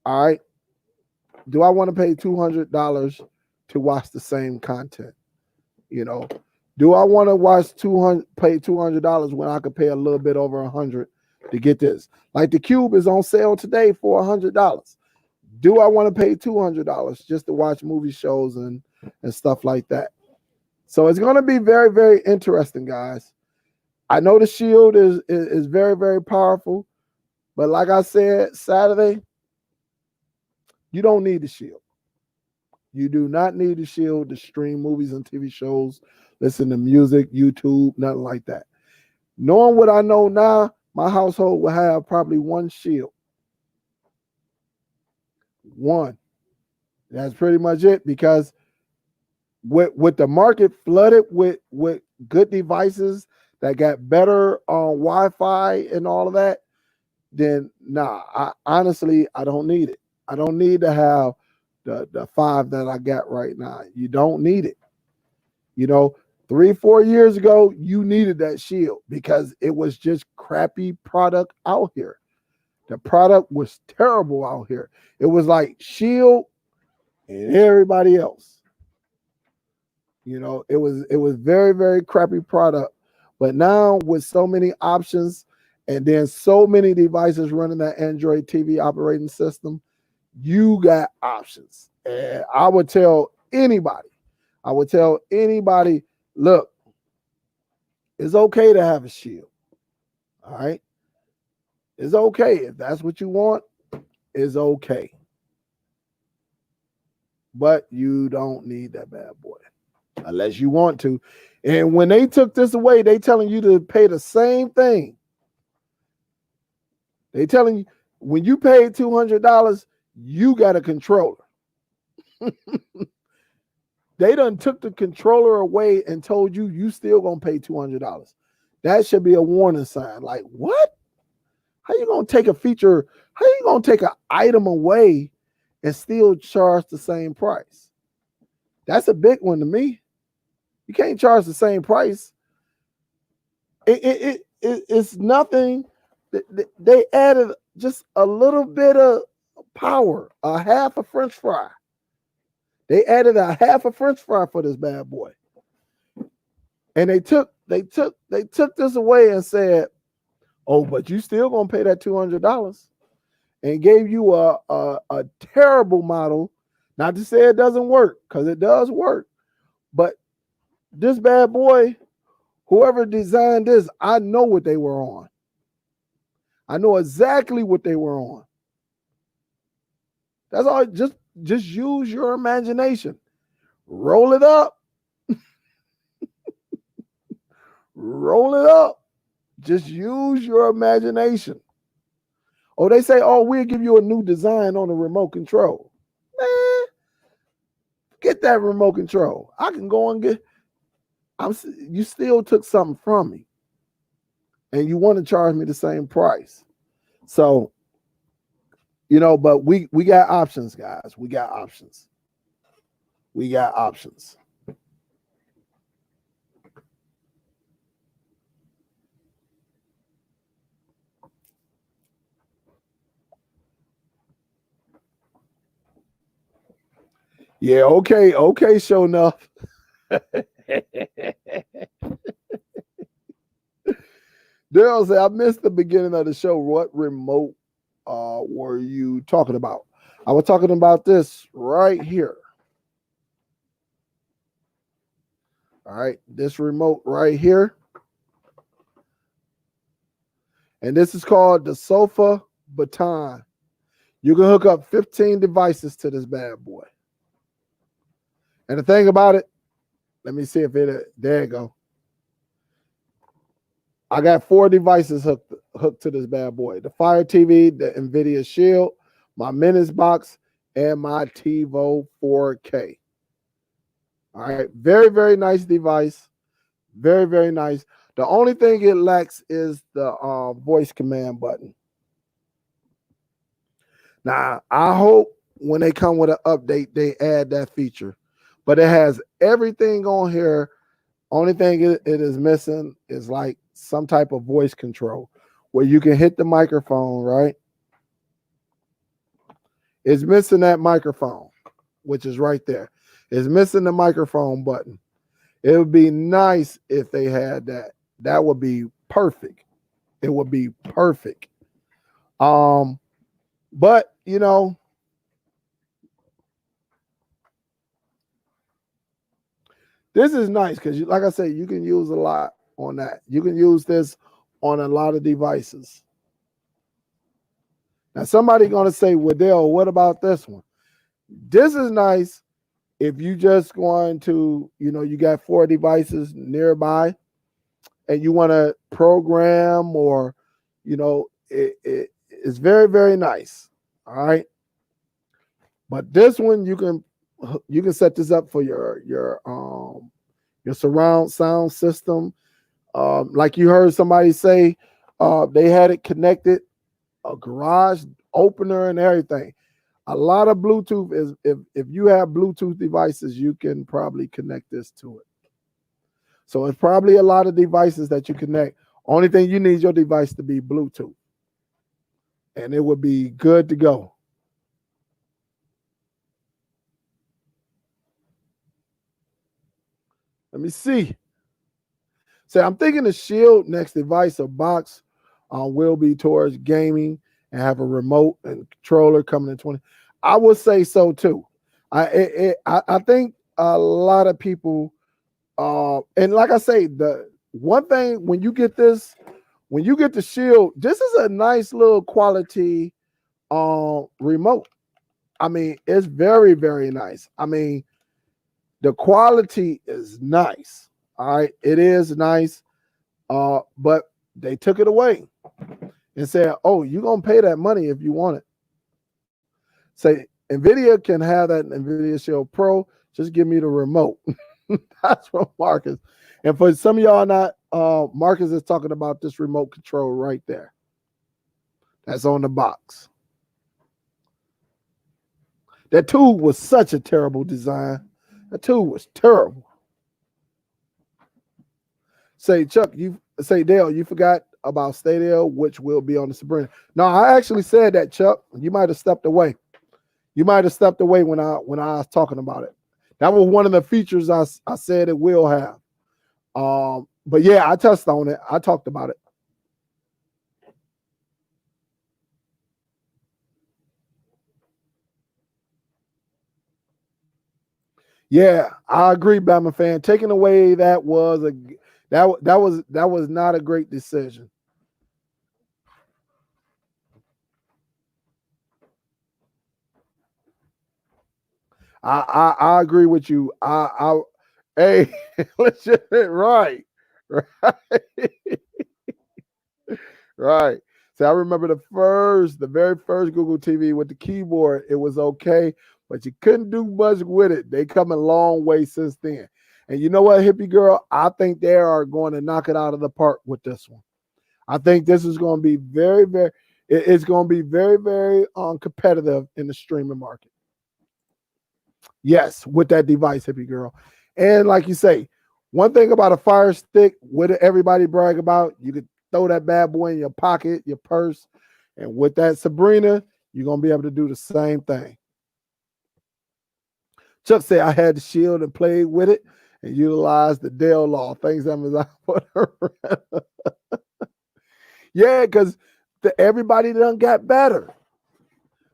All right. do I want to pay $200 to watch the same content? You know, do I want to pay $200 when I could pay a little bit over $100 to get this? Like the Cube is on sale today for $100. Do I want to pay $200 just to watch movie shows and stuff like that? So it's going to be very, very interesting, guys. I know the Shield is very, very powerful, but like I said Saturday, you don't need the Shield. You do not need the Shield to stream movies and TV shows, listen to music, YouTube, nothing like that. Knowing what I know now, my household will have probably one Shield. One. That's pretty much it, because with the market flooded with good devices that got better Wi-Fi and all of that, then nah, honestly, I don't need it. I don't need to have the 5 that I got right now. You don't need it. You know, 3-4 years ago, you needed that Shield because it was just crappy product out here. The product was terrible out here. It was like Shield and everybody else. You know, it was very, very crappy product. But now with so many options and then so many devices running that Android TV operating system, you got options. And I would tell anybody, look, it's okay to have a Shield. All right. It's okay. If that's what you want, it's okay. But you don't need that bad boy unless you want to. And when they took this away, they telling you to pay the same thing. They telling you when you paid $200, you got a controller. They done took the controller away and told you still gonna pay $200. That should be a warning sign. Like, what? How you gonna take a feature? How you gonna take an item away and still charge the same price? That's a big one to me. You can't charge the same price. It's nothing. They added just a little bit of power, a half a French fry. They added a half a French fry for this bad boy. And they took this away and said, oh, but you still gonna pay that $200, and gave you a terrible model. Not to say it doesn't work, because it does work. But this bad boy, whoever designed this, I know what they were on. I know exactly what they were on. That's all. Just use your imagination. Roll it up. Roll it up. Just use your imagination. Oh, they say, oh, we'll give you a new design on the remote control. Man, get that remote control. I can go and get. You still took something from me, and you want to charge me the same price. So, you know, but we got options, guys. We got options. We got options. Yeah, okay, sure enough. Daryl said, I missed the beginning of the show. What remote were you talking about? I was talking about this right here. All right, this remote right here. And this is called the Sofa Baton. You can hook up 15 devices to this bad boy. And the thing about it, let me see if it, there you go. I got 4 devices hooked to this bad boy. The Fire TV, the Nvidia Shield, my Minix box, and my TiVo 4K. All right, very, very nice device. Very, very nice. The only thing it lacks is the voice command button. Now, I hope when they come with an update, they add that feature. But it has everything on here. Only thing it is missing is like some type of voice control where you can hit the microphone, right? It's missing that microphone, which is right there. It's missing the microphone button. It would be nice if they had that. That would be perfect. It would be perfect. But you know, this is nice because, like I said, you can use a lot on that. You can use this on a lot of devices. Now, somebody's going to say, Waddell, what about this one? This is nice if you just going to, you know, you got 4 devices nearby and you want to program or, you know, it's very, very nice. All right. But this one, you can set this up for your surround sound system. Like you heard somebody say, they had it connected, a garage opener and everything. A lot of Bluetooth is, if you have Bluetooth devices, you can probably connect this to it. So it's probably a lot of devices that you connect. Only thing you need your device to be Bluetooth, and it would be good to go. Let me see. So I'm thinking the Shield next device or box will be towards gaming and have a remote and controller coming in 20. I would say so too. I think a lot of people, and like I say, the one thing when you get this, when you get the Shield, this is a nice little quality remote. I mean, it's very, very nice. I mean, the quality is nice. All right, it is nice. But they took it away and said, "Oh, you're gonna pay that money if you want it." Say Nvidia can have that Nvidia Shield Pro. Just give me the remote. That's from Marcus. And for some of y'all not, Marcus is talking about this remote control right there. That's on the box. That tool was such a terrible design. That tool was terrible. Say, Chuck, you say, Dale, you forgot about Stadia, which will be on the Sabrina. No, I actually said that, Chuck. You might have stepped away. You might have stepped away when I was talking about it. That was one of the features I said it will have. But yeah, I touched on it. I talked about it. Yeah, I agree, Bama fan. Taking away that was not a great decision. I agree with you. Hey, right, right, right. So I remember the very first Google TV with the keyboard. It was okay, but you couldn't do much with it. They come a long way since then. And you know what, hippie girl? I think they are going to knock it out of the park with this one. I think this is going to be very, very. It's going to be very, very competitive in the streaming market. Yes, with that device, hippie girl. And like you say, one thing about a Fire Stick, what everybody brag about, you could throw that bad boy in your pocket, your purse, and with that Sabrina, you're gonna be able to do the same thing. Chuck said I had the Shield and played with it and utilized the Dell law. Thanks, Amazon. Yeah, because everybody done got better.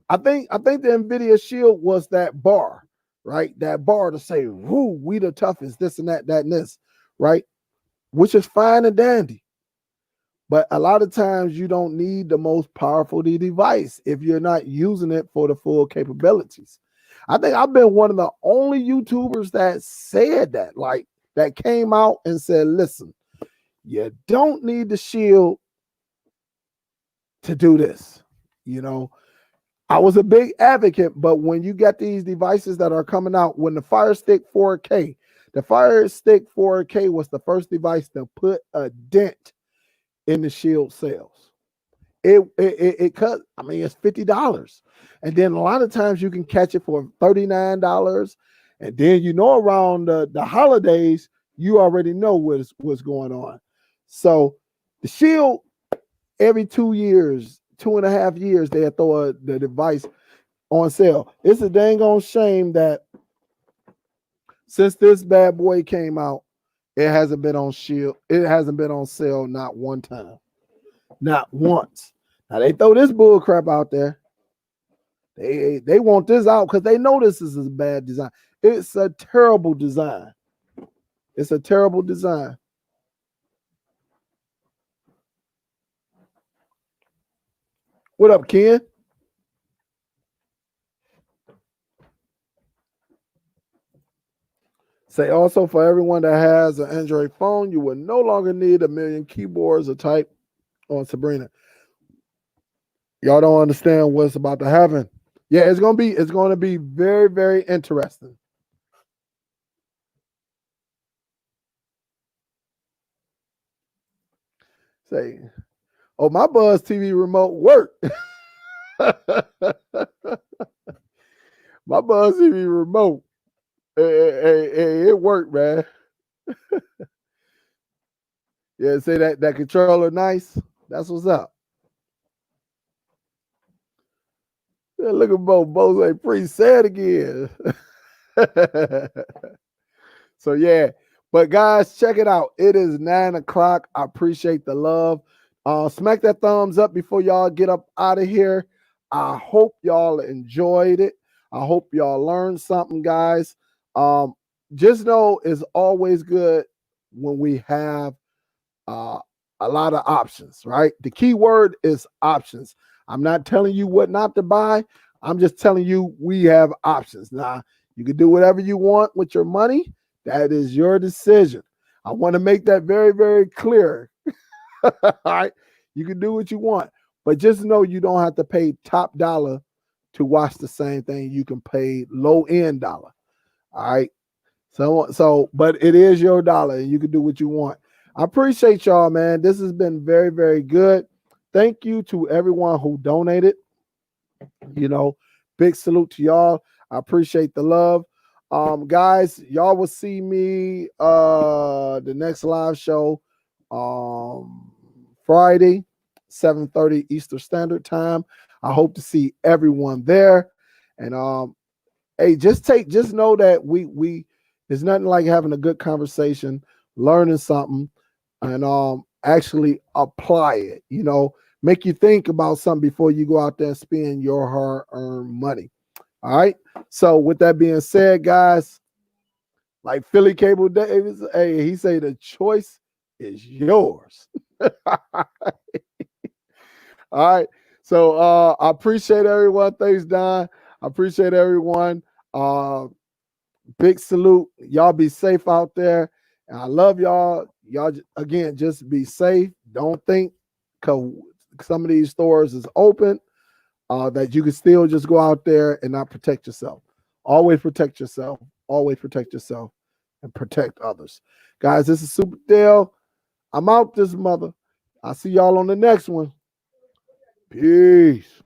I think the Nvidia Shield was that bar, right? That bar to say, "Whoo, we the toughest," this and that, and this, right? Which is fine and dandy. But a lot of times you don't need the most powerful device if you're not using it for the full capabilities. I think I've been one of the only YouTubers that said that, like that came out and said, "Listen, you don't need the Shield to do this." You know, I was a big advocate, but when you get these devices that are coming out, when the Fire Stick 4K, the Fire Stick 4K was the first device to put a dent in the Shield sales. It cut, I mean, it's $50. And then a lot of times you can catch it for $39. And then, you know, around the holidays, you already know what's going on. So the Shield, every 2 years, 2.5 years, they throw the device on sale. It's a dang on shame that since this bad boy came out, it hasn't been on Shield. It hasn't been on sale not one time. Not once. Now they throw this bull crap out there. They want this out because they know this is a bad design. It's a terrible design. It's a terrible design. What up, Ken? Say also for everyone that has an Android phone, you will no longer need a million keyboards to type on Sabrina. Y'all don't understand what's about to happen. Yeah, it's gonna be very, very interesting. Say, oh, my Buzz TV remote worked. My Buzz TV remote. Hey, it worked, man. Yeah, say that controller nice. That's what's up. Yeah, look at Bo say pre-said again. So yeah, but guys, check it out. It is 9 o'clock. I appreciate the love. Smack that thumbs up before y'all get up out of here. I hope y'all enjoyed it. I hope y'all learned something, guys. Just know it's always good when we have a lot of options, right? The key word is options. I'm not telling you what not to buy. I'm just telling you we have options. Now, you can do whatever you want with your money. That is your decision. I want to make that very, very clear. All right. You can do what you want, but just know you don't have to pay top dollar to watch the same thing. You can pay low end dollar. All right. But it is your dollar and you can do what you want. I appreciate y'all, man. This has been very, very good. Thank you to everyone who donated. You know, big salute to y'all. I appreciate the love. Guys, y'all will see me the next live show Friday, 7:30 Eastern Standard Time. I hope to see everyone there. And hey, just know that we it's nothing like having a good conversation, learning something, and actually apply it. You know, make you think about something before you go out there and spend your hard-earned money. All right. So with that being said, guys, like Philly Cable Davis, hey, he say the choice is yours. All right. So I appreciate everyone. Thanks, Don. I appreciate everyone. Big salute. Y'all be safe out there. And I love y'all. Y'all, again, just be safe. Don't think because some of these stores is open that you can still just go out there and not protect yourself. Always protect yourself. Always protect yourself and protect others. Guys, this is Superdell. I'm out this mother. I'll see y'all on the next one. Peace.